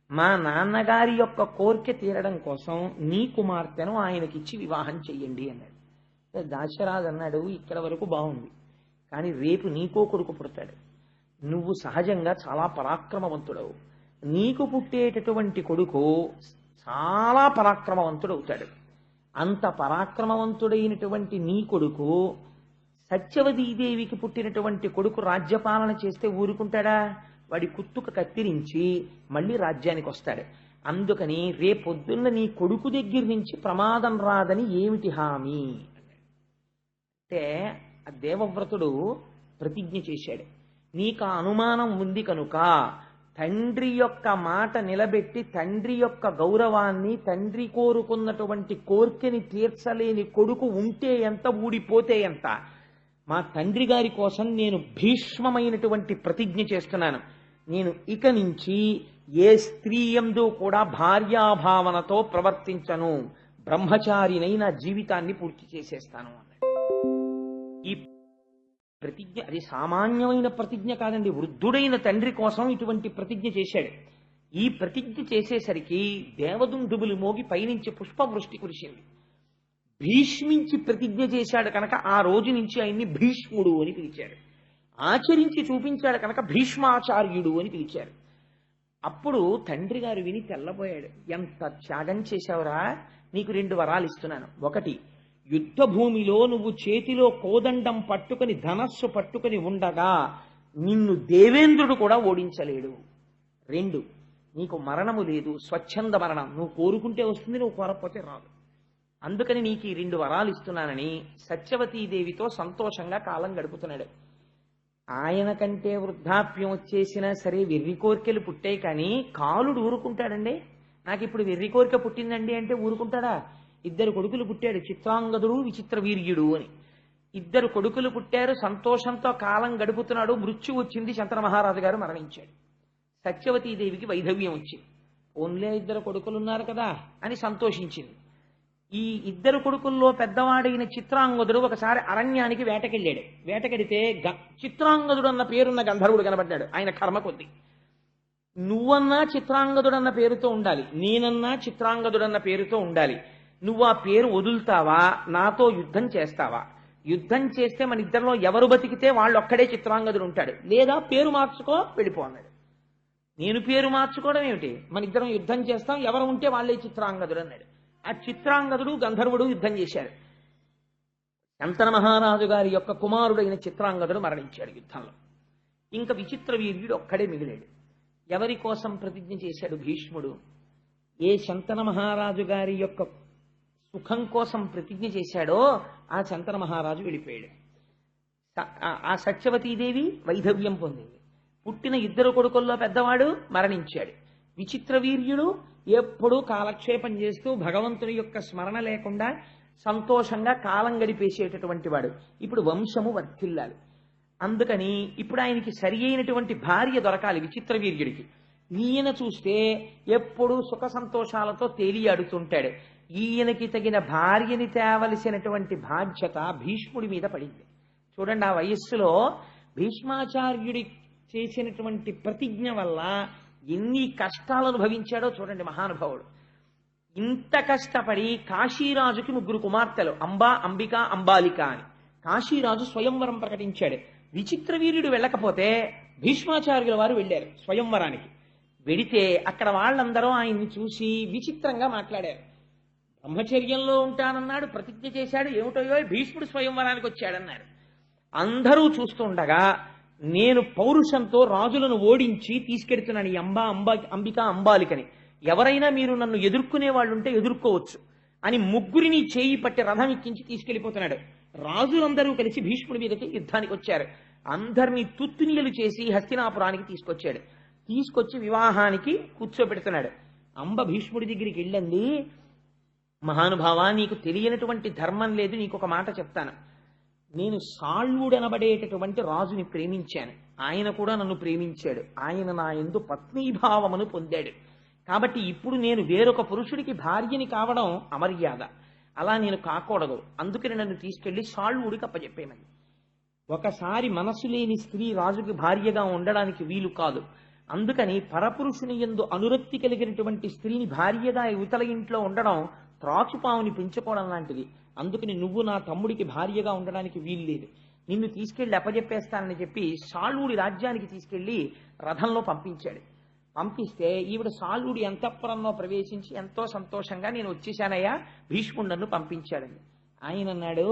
మా నాన్నగారి యొక్క కోరిక తీరడం కోసం నీ కుమార్తెను ఆయనకిచ్చి వివాహం చెయ్యండి అన్నాడు. దాశరాజు అన్నాడు, ఇక్కడ వరకు బాగుంది, కానీ రేపు నీకో కొడుకు పుడతాడు, నువ్వు సహజంగా చాలా పరాక్రమవంతుడవు, నీకు పుట్టేటటువంటి కొడుకు చాలా పరాక్రమవంతుడవుతాడు. అంత పరాక్రమవంతుడైనటువంటి నీ కొడుకు సత్యవతీదేవికి పుట్టినటువంటి కొడుకు రాజ్యపాలన చేస్తే ఊరుకుంటాడా? వాడి కుత్తుక కత్తిరించి మళ్ళీ రాజ్యానికి వస్తాడు. అందుకని రేపొద్దున్న నీ కొడుకు దగ్గర నుంచి ప్రమాదం రాదని ఏమిటి హామీ అంటే ఆ దేవవ్రతుడు ప్రతిజ్ఞ చేశాడు, నీకు ఆ అనుమానం ఉంది కనుక తండ్రి యొక్క మాట నిలబెట్టి తండ్రి యొక్క గౌరవాన్ని, తండ్రి కోరుకున్నటువంటి కోర్కెని తీర్చలేని కొడుకు ఉంటే ఎంత, ఊడిపోతే ఎంత, మా తండ్రి గారి కోసం నేను భీష్మమైనటువంటి ప్రతిజ్ఞ చేస్తున్నాను, నేను ఇక నుంచి ఏ స్త్రీ యందు కూడా భార్యాభావనతో ప్రవర్తించను, బ్రహ్మచారినై నా జీవితాన్ని పూర్తి చేసేస్తాను అన్నాడు. ఈ ప్రతిజ్ఞ అది సామాన్యమైన ప్రతిజ్ఞ కాదండి, వృద్ధుడైన తండ్రి కోసం ఇటువంటి ప్రతిజ్ఞ చేశాడు. ఈ ప్రతిజ్ఞ చేసేసరికి దేవదుందుబులు మోగి పైనుంచి పుష్పవృష్టి కురిసింది. భీష్మించి ప్రతిజ్ఞ చేశాడు కనుక ఆ రోజు నుంచి ఆయన్ని భీష్ముడు అని పిలిచారు. ఆచరించి చూపించాడు కనుక భీష్మాచార్యుడు అని పిలిచారు. అప్పుడు తండ్రి గారు విని తెల్లబోయాడు. ఎంత త్యాగం చేశావురా, నీకు 2 వరాలు ఇస్తున్నాను. 1, యుద్ధ భూమిలో నువ్వు చేతిలో కోదండం పట్టుకుని ధనస్సు పట్టుకుని ఉండగా నిన్ను దేవేంద్రుడు కూడా ఓడించలేడు. 2, నీకు మరణము లేదు, స్వచ్ఛంద మరణం. నువ్వు కోరుకుంటే వస్తుంది, నువ్వు కోరకపోతే రాదు. అందుకని నీకు ఈ 2 వరాలు ఇస్తున్నానని సత్యవతీదేవితో సంతోషంగా కాలం గడుపుతున్నాడు. ఆయన కంటే వృద్ధాప్యం వచ్చేసినా సరే వెర్రి కోరికలు పుట్టాయి, కానీ కాలుడు ఊరుకుంటాడండి. నాకు ఇప్పుడు వెర్రి కోరిక పుట్టిందండి అంటే ఊరుకుంటాడా? 2 కొడుకులు పుట్టాడు, చిత్రాంగదుడు, విచిత్ర వీర్యుడు అని. 2 కొడుకులు పుట్టారు, సంతోషంతో కాలం గడుపుతున్నాడు. మృత్యు వచ్చింది, శంతన మహారాజు గారు మరణించాడు. సత్యవతీదేవికి వైధవ్యం వచ్చింది. ఓన్లే 2 కొడుకులున్నారు కదా అని సంతోషించింది. ఈ 2 కొడుకుల్లో పెద్దవాడైన చిత్రాంగదుడు ఒకసారి అరణ్యానికి వేటకెళ్ళాడు. వేటకెడితే చిత్రాంగదుడు అన్న పేరున్న గంధర్వుడు కనబడ్డాడు. ఆయన కర్మ కొద్ది. నువ్వన్నా చిత్రాంగదుడన్న పేరుతో ఉండాలి, నేనన్నా చిత్రాంగదుడన్న పేరుతో ఉండాలి. నువ్వు ఆ పేరు వదులుతావా, నాతో యుద్ధం చేస్తావా? యుద్ధం చేస్తే మన ఇద్దరిలో ఎవరు బతికితే వాళ్ళు ఒక్కడే చిత్రాంగదుడు ఉంటాడు, లేదా పేరు మార్చుకో వెళ్ళిపో అన్నాడు. నేను పేరు మార్చుకోవడం ఏమిటి, మన ఇద్దరం యుద్ధం చేస్తాం, ఎవరు ఉంటే వాళ్ళే చిత్రాంగదుడు అన్నాడు. ఆ చిత్రాంగదుడు గంధర్వుడు యుద్ధం చేశారు. శంతన మహారాజు గారి యొక్క కుమారుడైన చిత్రాంగదుడు మరణించాడు యుద్ధంలో. ఇంకా విచిత్ర వీర్యుడు ఒక్కడే మిగిలాడు. ఎవరి కోసం ప్రతిజ్ఞ చేశాడు భీష్ముడు? ఏ శంతన మహారాజు గారి యొక్క సుఖం కోసం ప్రతిజ్ఞ చేశాడో ఆ శంతన మహారాజు వెళ్ళిపోయాడు. ఆ సత్యవతీదేవి వైధవ్యం పొందింది. పుట్టిన 2 కొడుకుల్లో పెద్దవాడు మరణించాడు. విచిత్ర వీర్యుడు ఎప్పుడూ కాలక్షేపం చేస్తూ భగవంతుని యొక్క స్మరణ లేకుండా సంతోషంగా కాలం గడిపేసేటటువంటి వాడు. ఇప్పుడు వంశము వర్ధిల్లాలి. అందుకని ఇప్పుడు ఆయనకి సరి అయినటువంటి భార్య దొరకాలి విచిత్ర వీర్యుడికి. ఈయన చూస్తే ఎప్పుడూ సుఖ సంతోషాలతో తేలియాడుతుంటాడు. ఈయనకి తగిన భార్యని తేవలసినటువంటి బాధ్యత భీష్ముడి మీద పడింది. చూడండి, ఆ వయస్సులో భీష్మాచార్యుడి చేసినటువంటి ప్రతిజ్ఞ వల్ల ఎన్ని కష్టాలు అనుభవించాడో చూడండి మహానుభావుడు. ఇంత కష్టపడి కాశీరాజుకి 3 కుమార్తెలు, అంబా, అంబిక, అంబాలిక అని. కాశీరాజు స్వయంవరం ప్రకటించాడు. విచిత్ర వీర్యుడు వెళ్ళకపోతే భీష్మాచార్యుల వారు వెళ్ళారు స్వయంవరానికి. వెడితే అక్కడ వాళ్ళందరూ ఆయన్ని చూసి విచిత్రంగా మాట్లాడారు. బ్రహ్మచర్యంలో ఉంటానన్నాడు, ప్రతిజ్ఞ చేశాడు, ఏమిటో భీష్ముడు స్వయంవరానికి వచ్చాడన్నారు. అందరూ చూస్తుండగా నేను పౌరుషంతో రాజులను ఓడించి తీసుకెడుతున్నాను ఈ అంబిక, అంబాలికని. ఎవరైనా మీరు నన్ను ఎదుర్కొనే వాళ్ళు ఉంటే ఎదుర్కోవచ్చు అని 3 చేయి పట్టి రథం ఎక్కించి తీసుకెళ్లిపోతున్నాడు. రాజులందరూ కలిసి భీష్ముడి మీదకి యుద్ధానికి వచ్చారు. అందరినీ తుత్తునియలు చేసి హస్తినాపురానికి తీసుకొచ్చాడు. తీసుకొచ్చి వివాహానికి కూర్చోబెడుతున్నాడు. అంబ భీష్ముడి దగ్గరికి వెళ్ళండి, మహానుభావా, నీకు తెలియనటువంటి ధర్మం లేదు, నీకు ఒక మాట చెప్తాను. నేను సాళ్వుడనబడేటటువంటి రాజుని ప్రేమించాను, ఆయన కూడా నన్ను ప్రేమించాడు, ఆయన నా యందు పత్నీభావమును పొందాడు. కాబట్టి ఇప్పుడు నేను వేరొక పురుషుడికి భార్యని కావడం అమర్యాద, అలా నేను కాకూడదు. అందుకని నన్ను తీసుకెళ్లి సాళ్వుడికి అప్పచెప్పేమని. ఒకసారి మనసు లేని స్త్రీ రాజుకి భార్యగా ఉండడానికి వీలు కాదు. అందుకని పరపురుషుని యందు అనురక్తి కలిగినటువంటి స్త్రీని భార్యగా యువతల ఇంట్లో ఉండడం త్రాచుపావుని పెంచుకోవడం లాంటిది. అందుకని నువ్వు నా తమ్ముడికి భార్యగా ఉండడానికి వీల్లేదు, నిన్ను తీసుకెళ్లి అప్పచెప్పేస్తానని చెప్పి సాళ్వుడి రాజ్యానికి తీసుకెళ్లి రథంలో పంపించాడు. పంపిస్తే ఈవిడ సాళ్వుడి అంతఃపురంలో ప్రవేశించి ఎంతో సంతోషంగా నేను వచ్చేశానయ్యా, భీష్ముడు నన్ను పంపించాడని. ఆయన అన్నాడు,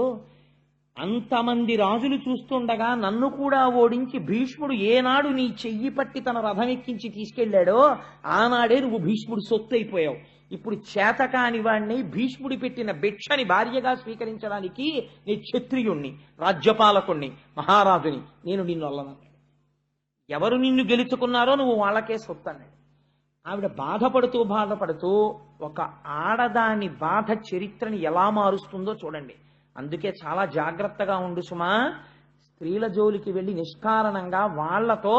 అంతమంది రాజులు చూస్తుండగా నన్ను కూడా ఓడించి భీష్ముడు ఏనాడు నీ చెయ్యి పట్టి తన రథం ఎక్కించి తీసుకెళ్లాడో ఆనాడే నువ్వు భీష్ముడు సొత్తు అయిపోయావు. ఇప్పుడు చేతకాని వాణ్ణి, భీష్ముడి పెట్టిన భిక్షని భార్యగా స్వీకరించడానికి నీ క్షత్రియుణ్ణి, రాజ్యపాలకుణ్ణి, మహారాజుని, నేను నిన్ను అల్లనన్నాడు. ఎవరు నిన్ను గెలుచుకున్నారో నువ్వు వాళ్ళకే సొత్తు అన్నాడు. ఆవిడ బాధపడుతూ ఒక ఆడదాని బాధ చరిత్రని ఎలా మారుస్తుందో చూడండి. అందుకే చాలా జాగ్రత్తగా ఉండు సుమా. స్త్రీల జోలికి వెళ్ళి నిష్కారణంగా వాళ్లతో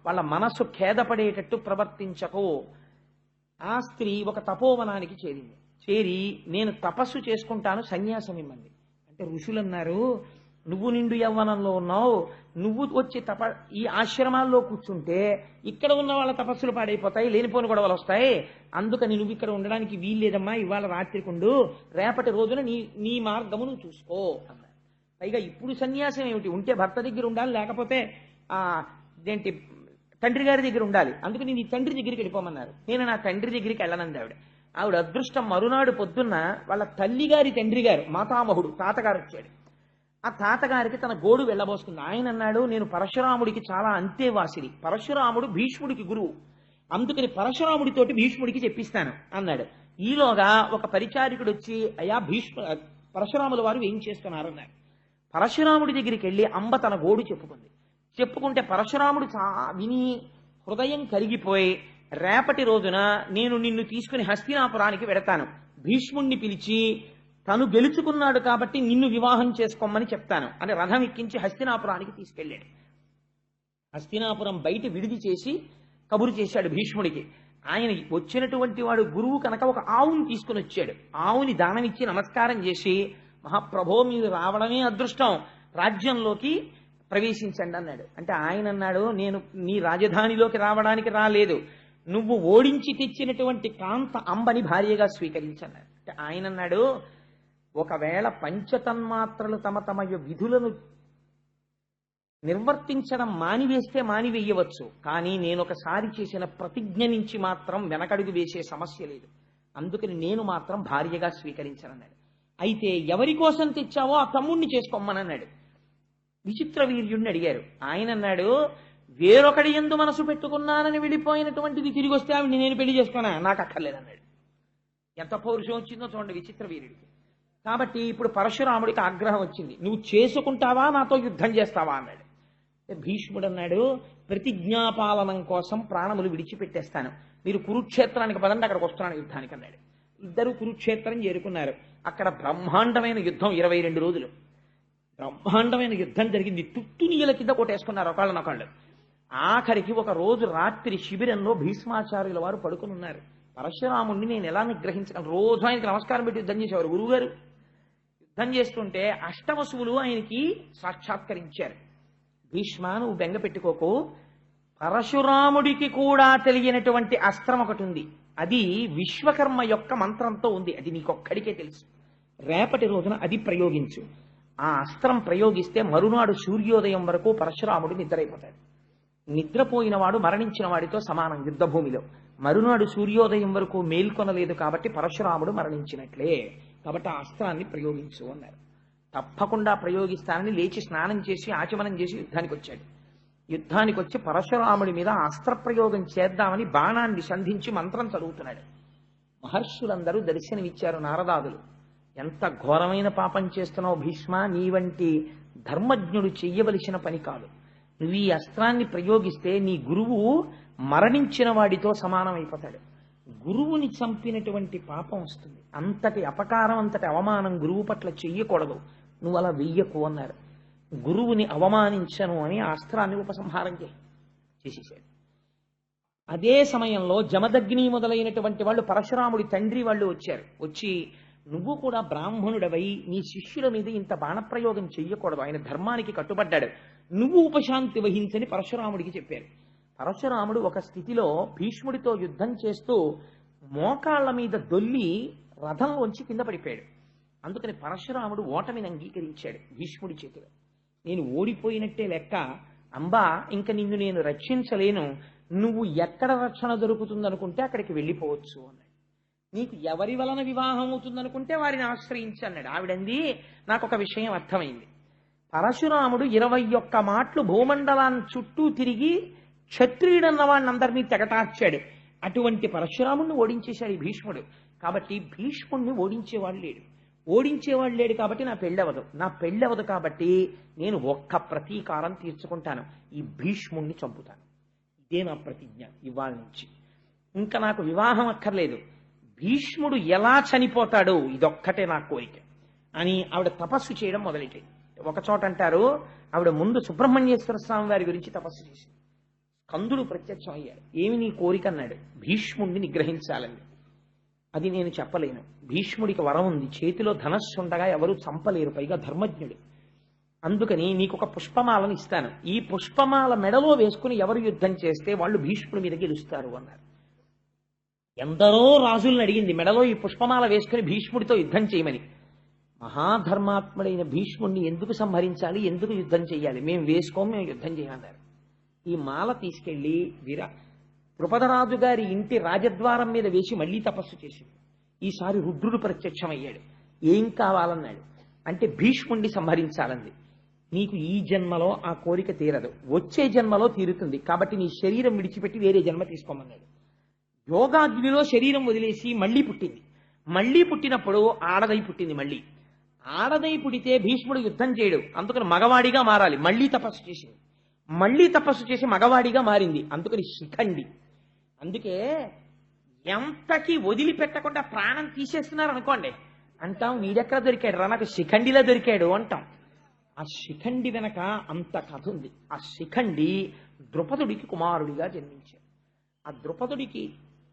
వాళ్ళ మనసు ఖేదపడేటట్టు ప్రవర్తించకు. ఆ స్త్రీ ఒక తపోవనానికి చేరి నేను తపస్సు చేసుకుంటాను, సన్యాసం ఇమ్మంది. అంటే ఋషులు అన్నారు, నువ్వు నిండు యవ్వనంలో ఉన్నావు, నువ్వు వచ్చి ఈ ఆశ్రమాల్లో కూర్చుంటే ఇక్కడ ఉన్న వాళ్ళ తపస్సులు పాడైపోతాయి, లేనిపోని గొడవలు వస్తాయి, అందుకని నువ్వు ఇక్కడ ఉండడానికి వీల్లేదమ్మా, ఇవాళ రాత్రికుండు, రేపటి రోజున నీ నీ మార్గము నువ్వు చూసుకో అన్నారు. పైగా ఇప్పుడు సన్యాసం ఏమిటి, ఉంటే భర్త దగ్గర ఉండాలి, లేకపోతే ఇదేంటి తండ్రి గారి దగ్గర ఉండాలి, అందుకని నీ తండ్రి దగ్గరికి వెళ్ళిపోమన్నారు. నేను నా తండ్రి దగ్గరికి వెళ్ళనంది ఆవిడ అదృష్టం. మరునాడు పొద్దున్న వాళ్ళ తల్లిగారి తండ్రి గారు మాతామహుడు తాతగారు వచ్చాడు. ఆ తాతగారికి తన గోడు వెళ్ళబోసుకుంది. ఆయన అన్నాడు, నేను పరశురాముడికి చాలా అంతేవాసిని, పరశురాముడు భీష్ముడికి గురువు, అందుకని పరశురాముడితోటి భీష్ముడికి చెప్పిస్తాను అన్నాడు. ఈలోగా ఒక పరిచారికుడు వచ్చి, అయ్యా పరశురాముల వారు ఏం చేస్తున్నారన్నారు. పరశురాముడి దగ్గరికి వెళ్ళి అంబ తన గోడు చెప్పుకుంటే పరశురాముడు విని హృదయం కరిగిపోయి, రేపటి రోజున నేను నిన్ను తీసుకుని హస్తినాపురానికి వెడతాను, భీష్ముణ్ణి పిలిచి తను గెలుచుకున్నాడు కాబట్టి నిన్ను వివాహం చేసుకోమని చెప్తాను అని రథం ఎక్కించి హస్తినాపురానికి తీసుకెళ్ళాడు. హస్తినాపురం బయట విడిది చేసి కబురు చేశాడు భీష్ముడికి. ఆయన వచ్చినటువంటి వాడు గురువు కనుక ఒక ఆవుని తీసుకుని వచ్చాడు. ఆవుని దానమిచ్చి నమస్కారం చేసి, మహాప్రభో మీరు రావడమే అదృష్టం, రాజ్యంలోకి ప్రవేశించండి అన్నాడు. అంటే ఆయన అన్నాడు, నేను నీ రాజధానిలోకి రావడానికి రాలేదు, నువ్వు ఓడించి తెచ్చినటువంటి కాంత అంబని భార్యగా స్వీకరించన్నాడు. అంటే ఆయన అన్నాడు, ఒకవేళ పంచతన్మాత్రలు తమ తమ విధులను నిర్వర్తించడం మానివేస్తే మానివేయవచ్చు, కానీ నేను ఒకసారి చేసిన ప్రతిజ్ఞ నుంచి మాత్రం వెనకడుగు వేసే సమస్య లేదు, అందుకని నేను మాత్రం భార్యగా స్వీకరించనన్నాడు. అయితే ఎవరి కోసం తెచ్చావో ఆ తమ్ముణ్ణి చేసుకోమనన్నాడు. విచిత్ర వీర్యుణ్ణి అడిగారు. ఆయన అన్నాడు, వేరొకడి యందు మనసు పెట్టుకున్నానని వెళ్ళిపోయినటువంటిది తిరిగి వస్తే ఆవిడ నేను పెళ్లి చేసుకున్నా, నాకు అక్కర్లేదన్నాడు. ఎంత పౌరుషం వచ్చిందో చూడండి విచిత్ర వీరుడికి. కాబట్టి ఇప్పుడు పరశురాముడికి ఆగ్రహం వచ్చింది, నువ్వు చేసుకుంటావా నాతో యుద్ధం చేస్తావా అన్నాడు. భీష్ముడు అన్నాడు, ప్రతిజ్ఞాపాలనం కోసం ప్రాణములు విడిచిపెట్టేస్తాను, మీరు కురుక్షేత్రానికి పదండి, అక్కడికి వస్తున్నాను యుద్ధానికి అన్నాడు. ఇద్దరు కురుక్షేత్రం చేరుకున్నారు. అక్కడ బ్రహ్మాండమైన యుద్ధం 22 రోజులు బ్రహ్మాండమైన యుద్ధం జరిగింది. తుత్తునీయల కింద కొట్టేసుకున్నారు ఒకళ్ళనొకళ్ళు. ఆఖరికి ఒక రోజు రాత్రి శిబిరంలో భీష్మాచార్యుల వారు పడుకుని ఉన్నారు. పరశురాముడిని నేను ఎలా నిగ్రహించగలను, రోజు ఆయనకి నమస్కారం పెట్టి యుద్ధం చేసేవారు గురువుగారు. యుద్ధం చేస్తుంటే అష్టవసువులు ఆయనకి సాక్షాత్కరించారు. భీష్మ, నువ్వు బెంగ పెట్టుకోకు, పరశురాముడికి కూడా తెలియనటువంటి అస్త్రం ఒకటి ఉంది, అది విశ్వకర్మ యొక్క మంత్రంతో ఉంది, అది నీకొక్కడికే తెలుసు, రేపటి రోజున అది ప్రయోగించు. ఆ అస్త్రం ప్రయోగిస్తే మరునాడు సూర్యోదయం వరకు పరశురాముడు నిద్రైపోతాడు. నిద్రపోయిన వాడు మరణించిన వాడితో సమానం యుద్ధభూమిలో. మరునాడు సూర్యోదయం వరకు మేల్కొనలేదు కాబట్టి పరశురాముడు మరణించినట్లే, కాబట్టి ఆ అస్త్రాన్ని ప్రయోగించు అన్నారు. తప్పకుండా ప్రయోగిస్తానని లేచి స్నానం చేసి ఆచమనం చేసి యుద్ధానికి వచ్చాడు. యుద్ధానికి వచ్చి పరశురాముడి మీద అస్త్ర ప్రయోగం చేద్దామని బాణాన్ని సంధించి మంత్రం చదువుతున్నాడు. మహర్షులందరూ దర్శనమిచ్చారు. నారదాదులు, ఎంత ఘోరమైన పాపం చేస్తున్నావు భీష్మ, నీ వంటి ధర్మజ్ఞుడు చెయ్యవలసిన పని కాదు, నువ్వు ఈ అస్త్రాన్ని ప్రయోగిస్తే నీ గురువు మరణించిన వాడితో సమానమైపోతాడు, గురువుని చంపినటువంటి పాపం వస్తుంది, అంతటి అపకారం అంతటి అవమానం గురువు పట్ల చెయ్యకూడదు, నువ్వు అలా వెయ్యకు అన్నారు. గురువుని అవమానించను అని ఆ అస్త్రాన్ని ఉపసంహారం చేసేసాడు. అదే సమయంలో జమదగ్ని మొదలైనటువంటి వాళ్ళు పరశురాముడి తండ్రి వాళ్ళు వచ్చారు. వచ్చి, నువ్వు కూడా బ్రాహ్మణుడవై నీ శిష్యుల మీద ఇంత బాణప్రయోగం చెయ్యకూడదు, ఆయన ధర్మానికి కట్టుబడ్డాడు, నువ్వు ఉపశాంతి వహించని పరశురాముడికి చెప్పారు. పరశురాముడు ఒక స్థితిలో భీష్ముడితో యుద్ధం చేస్తూ మోకాళ్ల మీద దొల్లి రథంలోంచి కింద పడిపోయాడు. అందుకని పరశురాముడు ఓటమిని అంగీకరించాడు భీష్ముడి చేతిలో. నేను ఓడిపోయినట్టే లెక్క, అంబా ఇంక నిన్ను నేను రక్షించలేను, నువ్వు ఎక్కడ రక్షణ దొరుకుతుందనుకుంటే అక్కడికి వెళ్ళిపోవచ్చు అన్నాడు. నీకు ఎవరి వలన వివాహం అవుతుందనుకుంటే వారిని ఆశ్రయించి అన్నాడు. ఆవిడంది, నాకు ఒక విషయం అర్థమైంది, పరశురాముడు 21 మాటలు భూమండలాన్ని చుట్టూ తిరిగి క్షత్రియుడన్న వాడిని అందరినీ తెగటార్చాడు, అటువంటి పరశురాముడిని ఓడించేశాడు ఈ భీష్ముడు. కాబట్టి భీష్ముడిని ఓడించేవాడు లేడు కాబట్టి నా పెళ్ళవదు కాబట్టి నేను ఒక్క ప్రతీకారం తీర్చుకుంటాను, ఈ భీష్ముడిని చంపుతాను, ఇదే నా ప్రతిజ్ఞ ఇవాళ నుంచి, ఇంకా నాకు వివాహం అక్కర్లేదు, భీష్ముడు ఎలా చనిపోతాడో ఇదొక్కటే నా కోరిక అని ఆవిడ తపస్సు చేయడం మొదలెట్టింది. ఒక చోట అంటారు, ఆవిడ ముందు సుబ్రహ్మణ్యేశ్వర స్వామి వారి గురించి తపస్సు చేసింది. కందుడు ప్రత్యక్షం అయ్యాడు. ఏమి నీ కోరిక అన్నాడు. భీష్ముడిని నిగ్రహించాలని. అది నేను చెప్పలేను, భీష్ముడికి వరం ఉంది, చేతిలో ధనస్సు ఉండగా ఎవరూ చంపలేరు, పైగా ధర్మజ్ఞుడు, అందుకని నీకు ఒక పుష్పమాలను ఇస్తాను, ఈ పుష్పమాల మెడలో వేసుకుని ఎవరు యుద్ధం చేస్తే వాళ్ళు భీష్ముడి మీద గెలుస్తారు అన్నారు. ఎందరో రాజులను అడిగింది మెడలో ఈ పుష్పమాల వేసుకుని భీష్ముడితో యుద్ధం చేయమని. మహాధర్మాత్ముడైన భీష్ముడిని ఎందుకు సంహరించాలి, ఎందుకు యుద్ధం చేయాలి, మేము వేసుకోము, మేము యుద్ధం చేయమన్నారు. ఈ మాల తీసుకెళ్లి ద్రుపదరాజు గారి ఇంటి రాజద్వారం మీద వేసి మళ్లీ తపస్సు చేసింది. ఈసారి రుద్రుడు ప్రత్యక్షమయ్యాడు. ఏం కావాలన్నాడు. అంటే భీష్ముడిని సంహరించాలంది. నీకు ఈ జన్మలో ఆ కోరిక తీరదు, వచ్చే జన్మలో తీరుతుంది, కాబట్టి నీ శరీరం విడిచిపెట్టి వేరే జన్మ తీసుకోమన్నాడు. యోగాగ్నిలో శరీరం వదిలేసి మళ్లీ పుట్టింది. మళ్లీ పుట్టినప్పుడు ఆడదై పుట్టింది. మళ్లీ ఆడదై పుడితే భీష్ముడు యుద్ధం చేయడు, అందుకని మగవాడిగా మారాలి. మళ్లీ తపస్సు చేసింది, మళ్లీ తపస్సు చేసి మగవాడిగా మారింది, అందుకని శిఖండి. అందుకే ఎంతకి వదిలిపెట్టకుండా ప్రాణం తీసేస్తున్నారు అనుకోండి, అంటాం వీడెక్కడ దొరికాడు రా, నాకు శిఖండిలా దొరికాడు అంటాం. ఆ శిఖండి వెనక అంత కథ ఉంది. ఆ శిఖండి ద్రుపదుడికి కుమారుడిగా జన్మించాడు. ఆ ద్రుపదుడికి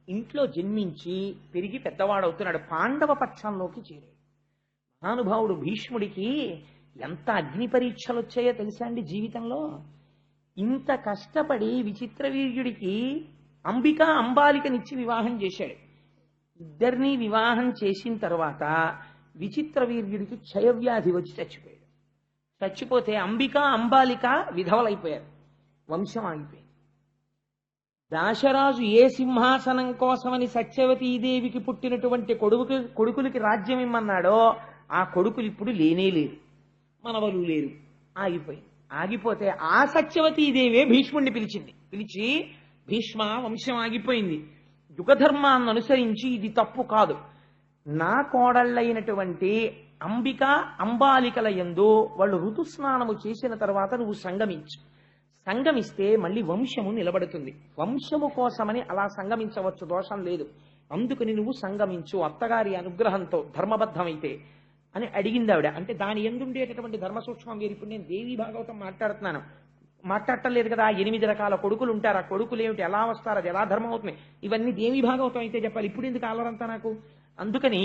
ఇంట్లో జన్మించి పెరిగి పెద్దవాడవుతున్నాడు. పాండవ పక్షంలోకి చేరాడు. మహానుభావుడు భీష్ముడికి ఎంత అగ్ని పరీక్షలు వచ్చాయో తెలుసా అండి జీవితంలో. ఇంత కష్టపడి విచిత్ర వీర్యుడికి అంబిక అంబాలికనిచ్చి వివాహం చేశాడు. ఇద్దరినీ వివాహం చేసిన తర్వాత విచిత్ర వీర్యుడికి క్షయవ్యాధి వచ్చి చచ్చిపోయాడు. చచ్చిపోతే అంబిక అంబాలిక విధవలైపోయారు, వంశం ఆగిపోయింది. దాశరాజు ఏ సింహాసనం కోసమని సత్యవతీదేవికి పుట్టినటువంటి కొడుకులకి రాజ్యం ఇమ్మన్నాడో ఆ కొడుకులు ఇప్పుడు లేనే లేరు, మనవలు లేరు, ఆగిపోయింది. ఆగిపోతే ఆ సత్యవతీదేవే భీష్ముడిని పిలిచి భీష్మ, వంశం ఆగిపోయింది, యుగధర్మాన్ని అనుసరించి ఇది తప్పు కాదు, నా కోడళ్ళైనటువంటి అంబిక అంబాలికల యందు వాళ్ళు ఋతుస్నానము చేసిన తర్వాత నువ్వు సంగమిస్తే మళ్ళీ వంశము నిలబడుతుంది. వంశము కోసమని అలా సంగమించవచ్చు, దోషం లేదు. అందుకని నువ్వు సంగమించు అత్తగారి అనుగ్రహంతో ధర్మబద్ధమైతే అని అడిగింది ఆవిడ. అంటే దాని ఎందుండేటటువంటి ధర్మ సూక్ష్మం వేరు. ఇప్పుడు నేను దేవి భాగవతం మాట్లాడటం లేదు కదా. 8 రకాల కొడుకులు ఉంటారు, ఆ కొడుకులు ఏమిటి, ఎలా వస్తారు, అది ఎలా ధర్మం అవుతుంది, ఇవన్నీ దేవి భాగవతం అయితే చెప్పాలి. ఇప్పుడు ఎందుకు ఆలరంతా నాకు. అందుకని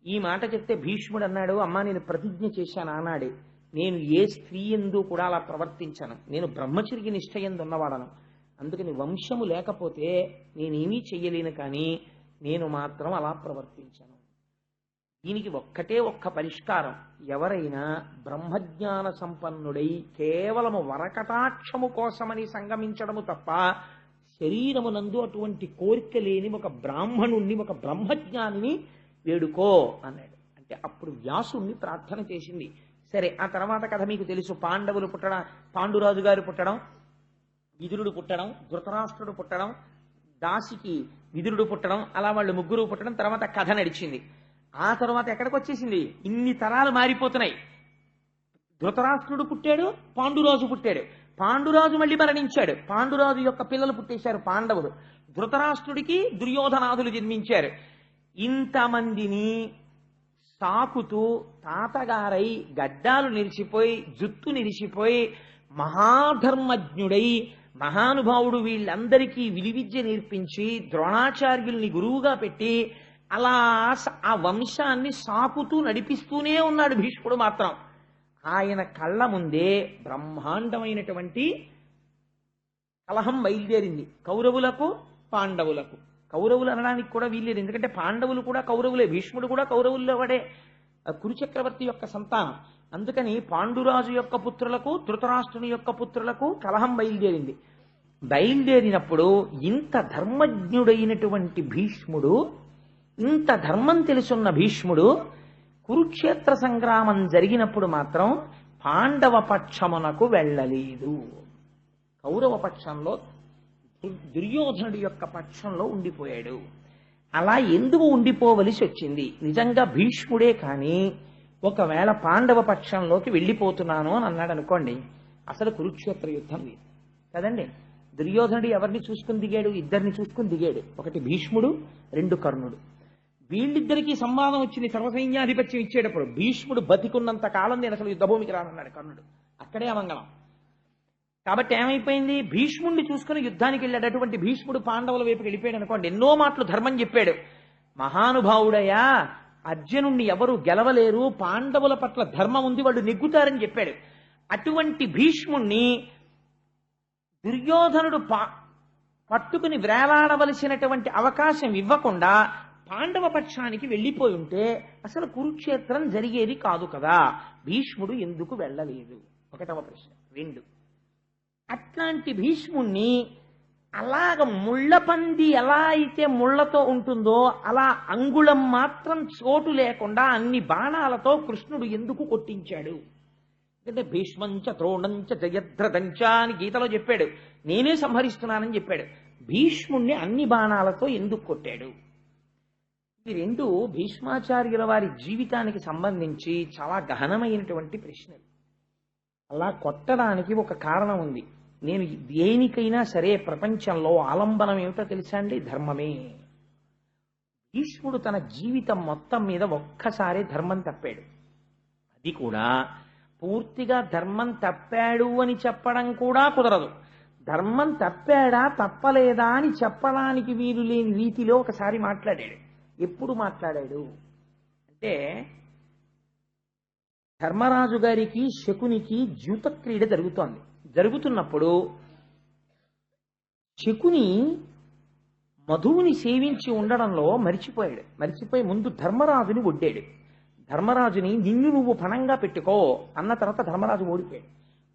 ఈ మాట చెప్తే భీష్ముడు అన్నాడు, అమ్మా నేను ప్రతిజ్ఞ చేశాను ఆనాడే, నేను ఏ స్త్రీ ఎందు కూడా అలా ప్రవర్తించను, నేను బ్రహ్మచర్య నిష్ఠ ఎందు ఉన్నవాడను, అందుకని వంశము లేకపోతే నేనేమీ చెయ్యలేను, కానీ నేను మాత్రం అలా ప్రవర్తించను. దీనికి ఒక్క పరిష్కారం. ఎవరైనా బ్రహ్మజ్ఞాన సంపన్నుడై కేవలము వరకటాక్షము కోసమని సంగమించడము తప్ప శరీరమునందు అటువంటి కోరిక లేని ఒక బ్రాహ్మణుణ్ణి, ఒక బ్రహ్మజ్ఞానిని వేడుకో అన్నాడు. అంటే అప్పుడు వ్యాసుణ్ణి ప్రార్థన చేసింది. సరే, ఆ తర్వాత కథ మీకు తెలుసు. పాండవులు పుట్టడం, పాండురాజు గారు పుట్టడం, విదురుడు పుట్టడం, ధృతరాష్ట్రుడు పుట్టడం, దాసికి విదురుడు పుట్టడం, అలా వాళ్ళు ముగ్గురు పుట్టడం, తర్వాత కథ నడిచింది. ఆ తర్వాత ఎక్కడికి వచ్చేసింది, ఇన్ని తరాలు మారిపోతున్నాయి. ధృతరాష్ట్రుడు పుట్టాడు, పాండురాజు పుట్టాడు, పాండురాజు మళ్ళీ మరణించాడు, పాండురాజు యొక్క పిల్లలు పుట్టేశారు పాండవులు, ధృతరాష్ట్రుడికి దుర్యోధనాదులు జన్మించారు. ఇంతమందిని సాకుతూ తాతగారై గడ్డాలు నిలిచిపోయి జుత్తు నిలిచిపోయి మహాధర్మజ్ఞుడై మహానుభావుడు వీళ్ళందరికీ విలువిద్య నేర్పించి ద్రోణాచార్యుల్ని గురువుగా పెట్టి అలా ఆ వంశాన్ని సాకుతూ నడిపిస్తూనే ఉన్నాడు భీష్ముడు. మాత్రం ఆయన కళ్ళ ముందే బ్రహ్మాండమైనటువంటి కలహం బయలుదేరింది, కౌరవులకు పాండవులకు. కౌరవులు అనడానికి కూడా వీల్లేదు, ఎందుకంటే పాండవులు కూడా కౌరవులే, భీష్ముడు కూడా కౌరవుల్లో వాడే, కురుచక్రవర్తి యొక్క సంతానం. అందుకని పాండురాజు యొక్క పుత్రులకు ధృతరాష్ట్రుని యొక్క పుత్రులకు కలహం బయలుదేరింది. బయలుదేరినప్పుడు ఇంత ధర్మజ్ఞుడైనటువంటి భీష్ముడు, ఇంత ధర్మం తెలుసున్న భీష్ముడు కురుక్షేత్ర సంగ్రామం జరిగినప్పుడు మాత్రం పాండవ పక్షమునకు వెళ్ళలేదు. కౌరవ పక్షంలో, దుర్యోధనుడి యొక్క పక్షంలో ఉండిపోయాడు. అలా ఎందుకు ఉండిపోవలసి వచ్చింది? నిజంగా భీష్ముడే కానీ ఒకవేళ పాండవ పక్షంలోకి వెళ్ళిపోతున్నాను అని అన్నాడు అనుకోండి, అసలు కురుక్షేత్ర యుద్ధం లేదు కదండి. దుర్యోధనుడు ఎవరిని చూసుకుని దిగాడు? ఇద్దరిని చూసుకుని దిగాడు. ఒకటి భీష్ముడు, 2 కర్ణుడు. వీళ్ళిద్దరికీ సంవాదం వచ్చింది. సర్వసైన్యాధిపత్యం ఇచ్చేటప్పుడు భీష్ముడు బతికున్నంత కాలం నేను అసలు యుద్ధభూమికి రానన్నాడు కర్ణుడు. అక్కడే అమంగళం. కాబట్టి ఏమైపోయింది, భీష్ముడిని చూసుకుని యుద్ధానికి వెళ్ళేటటువంటి భీష్ముడు పాండవుల వైపుకి వెళ్ళిపోయాడు అనుకోండి. ఎన్నో మాటలు ధర్మం చెప్పాడు. మహానుభావుడయ్యా, అర్జునుణ్ణి ఎవరు గెలవలేరు, పాండవుల పట్ల ధర్మం ఉంది, వాళ్ళు నెగ్గుతారని చెప్పాడు. అటువంటి భీష్ముణ్ణి దుర్యోధనుడు పట్టుకుని వేలాడవలసినటువంటి అవకాశం ఇవ్వకుండా పాండవ పక్షానికి వెళ్ళిపోయి ఉంటే అసలు కురుక్షేత్రం జరిగేది కాదు కదా. భీష్ముడు ఎందుకు వెళ్ళలేదు? ఒకటవ ప్రశ్న. 2, అట్లాంటి భీష్ముణ్ణి అలాగ ముళ్ళపంది ఎలా అయితే ముళ్లతో ఉంటుందో అలా అంగుళం మాత్రం చోటు లేకుండా అన్ని బాణాలతో కృష్ణుడు ఎందుకు కొట్టించాడు? అంటే భీష్మంచ ద్రోణంచ జయద్రథంచ అని గీతలో చెప్పాడు. నేనే సంహరిస్తున్నానని చెప్పాడు. భీష్ముణ్ణి అన్ని బాణాలతో ఎందుకు కొట్టాడు? ఈ 2 భీష్మాచార్యుల వారి జీవితానికి సంబంధించి చాలా గహనమైనటువంటి ప్రశ్నలు. అలా కొట్టడానికి ఒక కారణం ఉంది. నేను దేనికైనా సరే ప్రపంచంలో ఆలంబనం ఏమిటో తెలుసా అండి? ధర్మమే. భీష్ముడు తన జీవితం మొత్తం మీద ఒక్కసారి ధర్మం తప్పాడు. అది కూడా పూర్తిగా ధర్మం తప్పాడు అని చెప్పడం కూడా కుదరదు. ధర్మం తప్పాడా తప్పలేదా అని చెప్పడానికి వీలు లేని రీతిలో ఒకసారి మాట్లాడాడు. ఎప్పుడు మాట్లాడాడు అంటే, ధర్మరాజు గారికి శకునికి ద్యూత క్రీడ జరుగుతున్నప్పుడు శకుని మధువుని సేవించి ఉండడంలో మరిచిపోయి ముందు ధర్మరాజుని ఒడ్డాడు. ధర్మరాజుని నిన్ను నువ్వు పణంగా పెట్టుకో అన్న తర్వాత ధర్మరాజు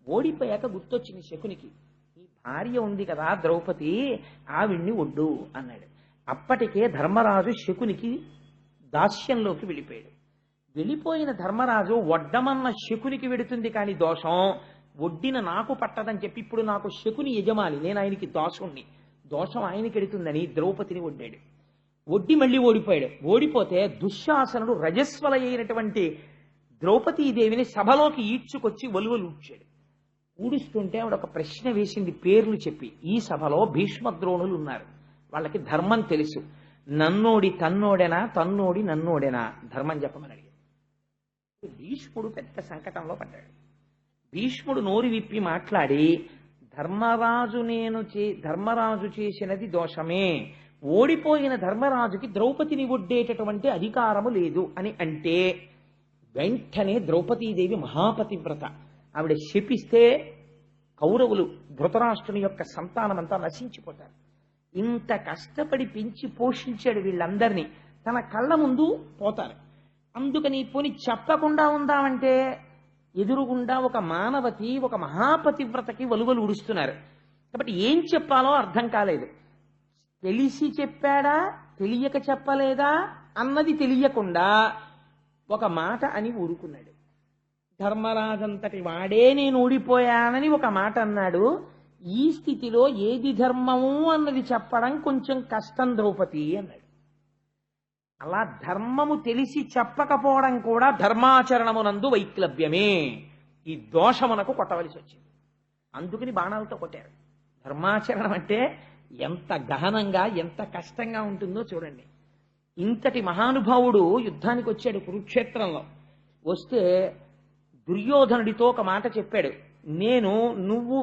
ఓడిపోయాక గుర్తొచ్చింది శకునికి, ఈ భార్య ఉంది కదా ద్రౌపది, ఆవిడ్ని ఒడ్డు అన్నాడు. అప్పటికే ధర్మరాజు శకునికి దాస్యంలోకి వెళ్ళిపోయిన ధర్మరాజు వడ్డమన్న శకునికి వెడుతుంది కానీ దోషం ఒడ్డిన నాకు పట్టదని చెప్పి ఇప్పుడు నాకు శకుని యజమాని, నేను ఆయనకి దాసుణ్ణి, దోషం ఆయనకి ఎడుతుందని ద్రౌపదిని ఒడ్డి మళ్ళీ ఓడిపోతే దుశ్శాసనుడు రజస్వల అయినటువంటి ద్రౌపదీదేవిని సభలోకి ఈడ్చుకొచ్చి ఒలువలు ఊడిస్తుంటే ఆవిడ ఒక ప్రశ్న వేసింది పేర్లు చెప్పి. ఈ సభలో భీష్మద్రోణులు ఉన్నారు, వాళ్ళకి ధర్మం తెలుసు. నన్నోడి తన్నోడెనా, తన్నోడి నన్నోడెనా, ధర్మం చెప్పమని అడిగాడు. భీష్ముడు పెద్ద సంకటంలో పడ్డాడు. భీష్ముడు నోరు విప్పి మాట్లాడి, ధర్మరాజు చేసినది దోషమే, ఓడిపోయిన ధర్మరాజుకి ద్రౌపదిని ఒడ్డేటటువంటి అధికారము లేదు అని అంటే వెంటనే ద్రౌపదీదేవి మహాపతివ్రత, ఆవిడ శపిస్తే కౌరవులు ధృతరాష్ట్రుని యొక్క సంతానమంతా నశించిపోతారు. ఇంత కష్టపడి పెంచి పోషించాడు వీళ్ళందరినీ, తన కళ్ళ ముందు పోతారు. అందుకని పోని చెప్పకుండా ఉందామంటే ఎదురుగుండా ఒక మానవతి, ఒక మహాపతివ్రతకి వలువలు ఉడుస్తున్నారు. కాబట్టి ఏం చెప్పాలో అర్థం కాలేదు. తెలిసి చెప్పాడా తెలియక చెప్పలేదా అన్నది తెలియకుండా ఒక మాట అని ఊరుకున్నాడు. ధర్మరాజంతటి వాడే నేను ఓడిపోయానని ఒక మాట అన్నాడు. ఈ స్థితిలో ఏది ధర్మము అన్నది చెప్పడం కొంచెం కష్టం ద్రౌపది అన్నాడు. అలా ధర్మము తెలిసి చెప్పకపోవడం కూడా ధర్మాచరణమునందు వైక్లభ్యమే. ఈ దోషమునకు కొట్టవలసి వచ్చింది. అందుకని బాణాలతో కొట్టారు. ధర్మాచరణం అంటే ఎంత గహనంగా ఎంత కష్టంగా ఉంటుందో చూడండి. ఇంతటి మహానుభావుడు యుద్ధానికి వచ్చాడు కురుక్షేత్రంలో. వస్తే దుర్యోధనుడితో ఒక మాట చెప్పాడు, నువ్వు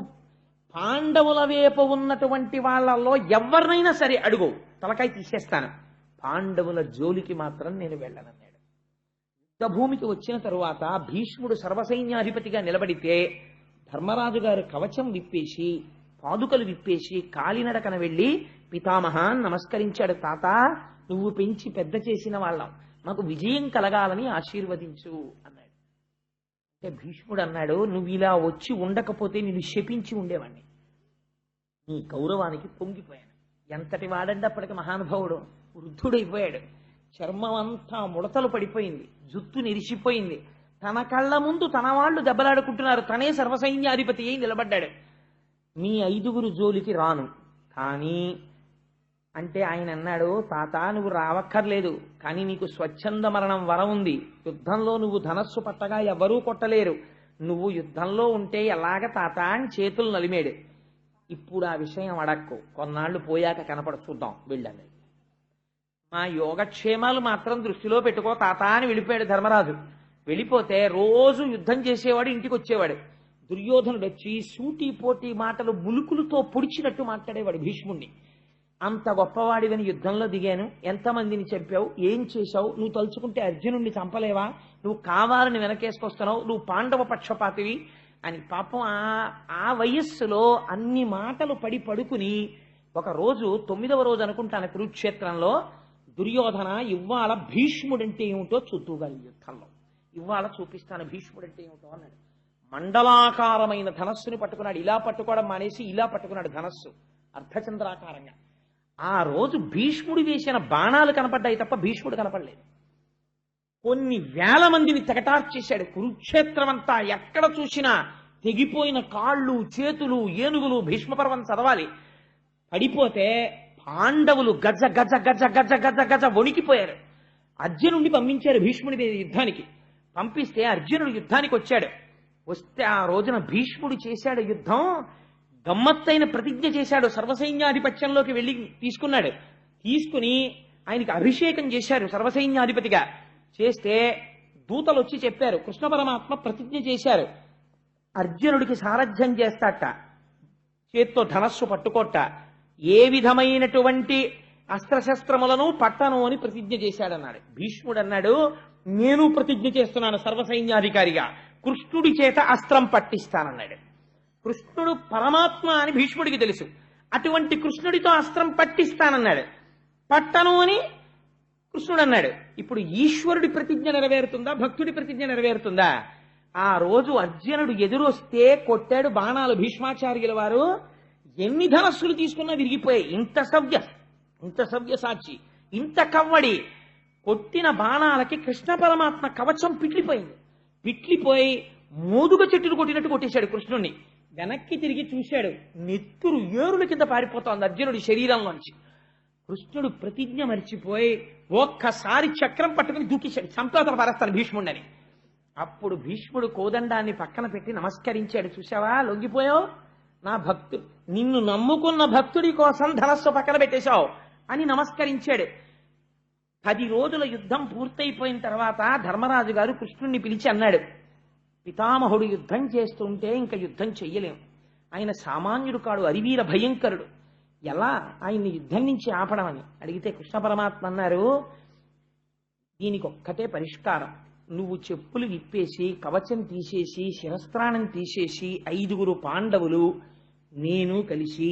పాండవుల వైపు ఉన్నటువంటి వాళ్ళల్లో ఎవరినైనా సరే అడుగు, తలకాయ తీసేస్తాను, పాండవుల జోలికి మాత్రం నేను వెళ్ళనన్నాడు. యుద్ధభూమికి వచ్చిన తరువాత భీష్ముడు సర్వసైన్యాధిపతిగా నిలబడితే ధర్మరాజు గారు కవచం విప్పేసి పాదుకలు విప్పేసి కాలినడకన వెళ్ళి పితామహాన్ నమస్కరించాడు. తాత, నువ్వు పెంచి పెద్ద చేసిన వాళ్ళం, నాకు విజయం కలగాలని ఆశీర్వదించు అన్నాడు. అంటే భీష్ముడు అన్నాడు, నువ్వు ఇలా వచ్చి ఉండకపోతే నిన్ను శపించి ఉండేవాణ్ణి. నీ గౌరవానికి పొంగిపోయాను. ఎంతటి వాడండి అప్పటికి మహానుభావుడు, వృద్ధుడైపోయాడు. చర్మం అంతా ముడతలు పడిపోయింది, జుత్తు నెరిసిపోయింది. తన కళ్ళ ముందు తన వాళ్ళు దెబ్బలాడుకుంటున్నారు, తనే సర్వసైన్యాధిపతి అయి నిలబడ్డాడు. మీ 5గురు జోలికి రాను కానీ అంటే ఆయన అన్నాడు, తాత నువ్వు రావక్కర్లేదు, కానీ నీకు స్వచ్ఛంద మరణం వరం ఉంది. యుద్ధంలో నువ్వు ధనస్సు పట్టగా ఎవరూ కొట్టలేరు, నువ్వు యుద్ధంలో ఉంటే ఎలాగ తాత అని చేతులు నలిమేడు. ఇప్పుడు ఆ విషయం అడక్కు, కొన్నాళ్ళు పోయాక కనపడ చూద్దాం వెళ్ళండి. మా యోగక్షేమాలు మాత్రం దృష్టిలో పెట్టుకో తాత అని వెళ్ళిపోయాడు ధర్మరాజు. వెళ్ళిపోతే రోజు యుద్ధం చేసేవాడు, ఇంటికి వచ్చేవాడు. దుర్యోధనుడు వచ్చి సూటి పోటీ మాటలు ములుకులతో పొడిచినట్టు మాట్లాడేవాడు భీష్ముణ్ణి. అంత గొప్పవాడివని యుద్ధంలో దిగాను, ఎంతమందిని చంపావు, ఏం చేశావు, నువ్వు తలుచుకుంటే అర్జునుడిని చంపలేవా, నువ్వు కావాలని వెనకేసుకొస్తున్నావు, నువ్వు పాండవ పక్షపాతివి అని పాపం ఆ వయస్సులో అన్ని మాటలు పడి పడుకుని ఒకరోజు 9వ రోజు అనుకుంటాను కురుక్షేత్రంలో, దుర్యోధన ఇవాళ భీష్ముడంటే ఏమిటో చూద్దుగాలి యుద్ధంలో, ఇవాళ చూపిస్తాను భీష్ముడంటే ఏమిటో అన్నాడు. మండలాకారమైన ధనస్సుని పట్టుకున్నాడు, ఇలా పట్టుకోవడం మానేసి ఇలా పట్టుకున్నాడు ధనస్సు అర్ధచంద్రాకారంగా. ఆ రోజు భీష్ముడు వేసిన బాణాలు కనపడ్డాయి తప్ప భీష్ముడు కనపడలేదు. కొన్ని వేల మందిని తెగటార్చేశాడు. కురుక్షేత్రం అంతా ఎక్కడ చూసినా తెగిపోయిన కాళ్ళు చేతులు ఏనుగులు, భీష్మపర్వం చదవాలి. పడిపోతే పాండవులు గజ గజ గజ గజ గజ గజ వణికిపోయారు. అర్జునుడిని పంపించారు భీష్ముడి మీద యుద్ధానికి. పంపిస్తే అర్జునుడు యుద్ధానికి వచ్చాడు. వస్తే ఆ రోజున భీష్ముడు చేశాడు యుద్ధం, గమ్మత్తైన ప్రతిజ్ఞ చేశాడు. సర్వసైన్యాధిపత్యంలోకి వెళ్ళి తీసుకున్నాడు. తీసుకుని ఆయనకి అభిషేకం చేశారు సర్వసైన్యాధిపతిగా. చేస్తే దూతలు వచ్చి చెప్పారు, కృష్ణ పరమాత్మ ప్రతిజ్ఞ చేశారు, అర్జునుడికి సారథ్యం చేస్తాట, చేత్తో ధనస్సు పట్టుకోట, ఏ విధమైనటువంటి అస్త్రశస్త్రములను పట్టను అని ప్రతిజ్ఞ చేశాడన్నాడు. భీష్ముడు అన్నాడు, నేను ప్రతిజ్ఞ చేస్తున్నాను సర్వసైన్యాధికారిగా, కృష్ణుడి చేత అస్త్రం పట్టిస్తానన్నాడు. కృష్ణుడు పరమాత్మ అని భీష్ముడికి తెలుసు. అటువంటి కృష్ణుడితో అస్త్రం పట్టిస్తానన్నాడు. పట్టను అని కృష్ణుడు అన్నాడు. ఇప్పుడు ఈశ్వరుడి ప్రతిజ్ఞ నెరవేరుతుందా, భక్తుడి ప్రతిజ్ఞ నెరవేరుతుందా? ఆ రోజు అర్జునుడు ఎదురొస్తే కొట్టాడు బాణాలు భీష్మాచార్యుల వారు. ఎన్ని ధనస్సులు తీసుకున్నా విరిగిపోయాయి. ఇంత సవ్య సాక్షి, ఇంత కవ్వడి కొట్టిన బాణాలకి కృష్ణ పరమాత్మ కవచం పిట్లిపోయింది. పిట్లిపోయి మోదుగ చెట్టును కొట్టినట్టు కొట్టేశాడు కృష్ణుణ్ణి. వెనక్కి తిరిగి చూశాడు, నెత్తురు ఏరుల కింద పారిపోతోంది అర్జునుడి శరీరంలోంచి. కృష్ణుడు ప్రతిజ్ఞ మరిచిపోయి ఒక్కసారి చక్రం పట్టుకుని దూకేశాడు, సంప్రాతన పారేస్తాను భీష్ముడిని. అప్పుడు భీష్ముడు కోదండాన్ని పక్కన పెట్టి నమస్కరించాడు. చూశావా, లొంగిపోయావు, నా భక్తుడు, నిన్ను నమ్ముకున్న భక్తుడి కోసం ధనస్సు పక్కన పెట్టేశావు అని నమస్కరించాడు. 10 రోజుల యుద్ధం పూర్తయిపోయిన తర్వాత ధర్మరాజు గారు కృష్ణుణ్ణి పిలిచి అన్నాడు, పితామహుడు యుద్ధం చేస్తుంటే ఇంకా యుద్ధం చెయ్యలేం, ఆయన సామాన్యుడు కాడు, అరివీర భయంకరుడు, ఎలా ఆయన్ని యుద్ధం నుంచి ఆపడం అని అడిగితే కృష్ణ పరమాత్మ అన్నారు, దీనికి ఒక్కటే పరిష్కారం, నువ్వు చెప్పులు విప్పేసి కవచం తీసేసి శిరస్త్రాణం తీసేసి 5గురు పాండవులు నేను కలిసి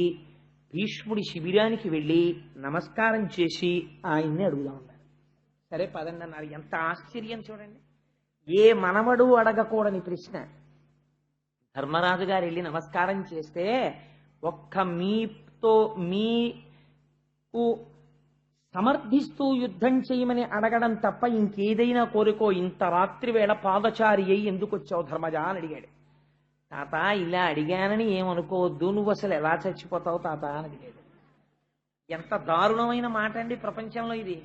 భీష్ముడి శిబిరానికి వెళ్ళి నమస్కారం చేసి ఆయన్ని అడుగుదామన్నారు. సరే పదండి అన్నారు. ఎంత ఆశ్చర్యం చూడండి, ఏ మనవడు అడగకూడని ప్రశ్న. ధర్మరాజు గారు వెళ్ళి నమస్కారం చేస్తే ఒక్క మీకు సమర్థిస్తూ యుద్ధం చేయమని అడగడం తప్ప ఇంకేదైనా కోరుకో, ఇంత రాత్రి వేళ పాదచారి అయి ఎందుకు వచ్చావు ధర్మజ అని అడిగాడు. తాత ఇలా అడిగానని ఏమనుకోవద్దు, నువ్వు అసలు ఎలా చచ్చిపోతావు తాత అని అడిగాడు. ఎంత దారుణమైన మాట అండి ప్రపంచంలో ఇది.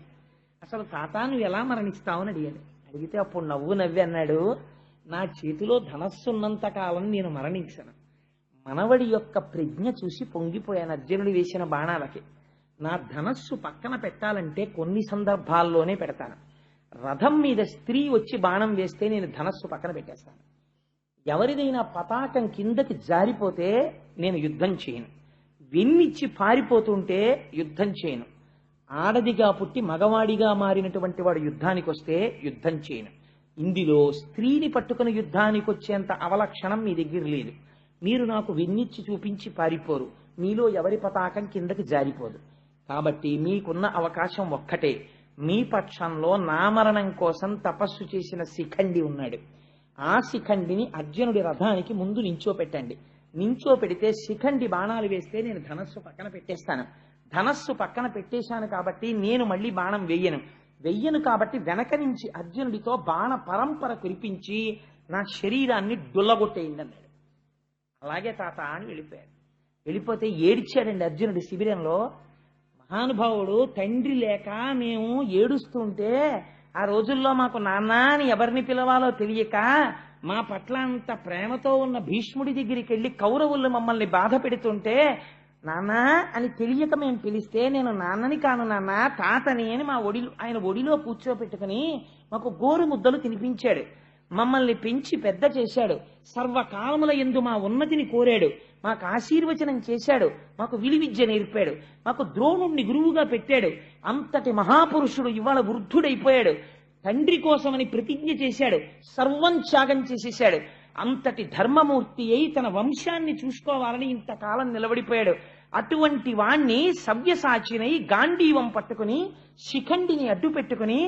అసలు తాత నువ్వు ఎలా మరణిస్తావు అని అడిగాడు. అడిగితే అప్పుడు నవ్వి అన్నాడు, నా చేతిలో ధనస్సు ఉన్నంత కాలం నేను మరణించను. మనవడి యొక్క ప్రజ్ఞ చూసి పొంగిపోయాను అర్జునుడు వేసిన బాణాలకి. నా ధనస్సు పక్కన పెట్టాలంటే కొన్ని సందర్భాల్లోనే పెడతాను. రథం మీద స్త్రీ వచ్చి బాణం వేస్తే నేను ధనస్సు పక్కన పెట్టేస్తాను. ఎవరిదైనా పతాకం కిందకి జారిపోతే నేను యుద్ధం చేయను. వెన్నిచ్చి పారిపోతుంటే యుద్ధం చేయను. ఆడదిగా పుట్టి మగవాడిగా మారినటువంటి వాడు యుద్ధానికి వస్తే యుద్ధం చేయను. ఇందులో స్త్రీని పట్టుకుని యుద్ధానికి వచ్చేంత అవలక్షణం మీ దగ్గర లేదు. మీరు నాకు వెన్నిచ్చి చూపించి పారిపోరు, మీలో ఎవరి పతాకం కిందకి జారిపోదు. కాబట్టి మీకున్న అవకాశం ఒక్కటే, మీ పక్షంలో నా మరణం కోసం తపస్సు చేసిన శిఖండి ఉన్నాడు. ఆ శిఖండిని అర్జునుడి రథానికి ముందు నించోపెట్టండి. నించోపెడితే శిఖండి బాణాలు వేస్తే నేను ధనస్సు పక్కన పెట్టేస్తాను. ధనస్సు పక్కన పెట్టేశాను కాబట్టి నేను మళ్ళీ బాణం వెయ్యను కాబట్టి వెనక నుంచి అర్జునుడితో బాణ పరంపర కురిపించి నా శరీరాన్ని డుల్లగొట్టేయండి అన్నాడు. అలాగే తాత అని వెళ్ళిపోయాడు. వెళ్ళిపోతే ఏడ్చాడండి అర్జునుడి శిబిరంలో. మహానుభావుడు తండ్రి లేక మేము ఏడుస్తుంటే ఆ రోజుల్లో మాకు నాన్న అని ఎవరిని పిలవాలో తెలియక మా పట్ల అంత ప్రేమతో ఉన్న భీష్ముడి దగ్గరికి వెళ్ళి కౌరవులు మమ్మల్ని బాధ పెడుతుంటే నాన్న అని తెలియక మేము పిలిస్తే నేను నాన్నని కాను నాన్న తాతని అని ఆయన ఒడిలో కూర్చోపెట్టుకుని మాకు గోరు ముద్దలు తినిపించాడు. మమ్మల్ని పెంచి పెద్ద చేశాడు, సర్వకాలముల యందు మా ఉన్నతిని కోరాడు, మాకు ఆశీర్వచనం చేశాడు, మాకు విలువిద్య నేర్పాడు, మాకు ద్రోణుణ్ణి గురువుగా పెట్టాడు. అంతటి మహాపురుషుడు ఇవాళ వృద్ధుడైపోయాడు. తండ్రి కోసమని ప్రతిజ్ఞ చేశాడు, సర్వం త్యాగం చేసేశాడు. అంతటి ధర్మమూర్తి అయి తన వంశాన్ని చూసుకోవాలని ఇంతకాలం నిలబడిపోయాడు. అటువంటి వాణ్ణి సవ్యసాచినై గాంధీవం పట్టుకుని శిఖండిని అడ్డు పెట్టుకుని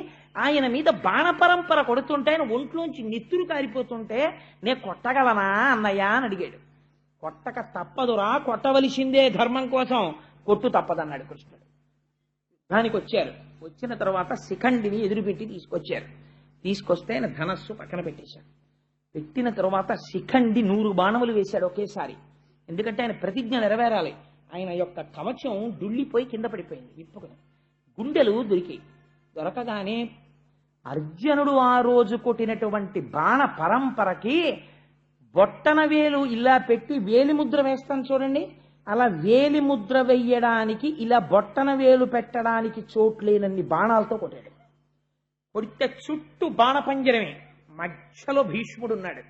ఆయన మీద బాణపరంపర కొడుతుంటే ఆయన ఒంట్లోంచి నెత్తురు కారిపోతుంటే నే కొట్టగలనా అన్నయ్య అని అడిగాడు. కొట్టక తప్పదురా, కొట్టవలసిందే ధర్మం కోసం, కొట్టు తప్పదన్నాడు కృష్ణుడు. దానికి వచ్చారు. వచ్చిన తర్వాత శిఖండిని ఎదురుపెట్టి తీసుకొచ్చారు. తీసుకొస్తే ఆయన ధనస్సు పక్కన పెట్టేశాడు. పెట్టిన తర్వాత శిఖండి 100 బాణములు వేశాడు ఒకేసారి. ఎందుకంటే ఆయన ప్రతిజ్ఞ నెరవేరాలి. ఆయన యొక్క కవచం డుళ్ళిపోయి కింద పడిపోయింది విప్పుకుని. గుండెలు దొరికాయి. దొరకగానే అర్జునుడు ఆ రోజు కొట్టినటువంటి బాణ పరంపరకి బొట్టన వేలు ఇలా పెట్టి వేలి ముద్ర వేస్తాను చూడండి, అలా వేలి ముద్ర వెయ్యడానికి ఇలా బొట్టన వేలు పెట్టడానికి చోట్లేనన్ని బాణాలతో కొట్టాడు. కొడితే చుట్టూ బాణపంజరమే, మధ్యలో భీష్ముడున్నాడు.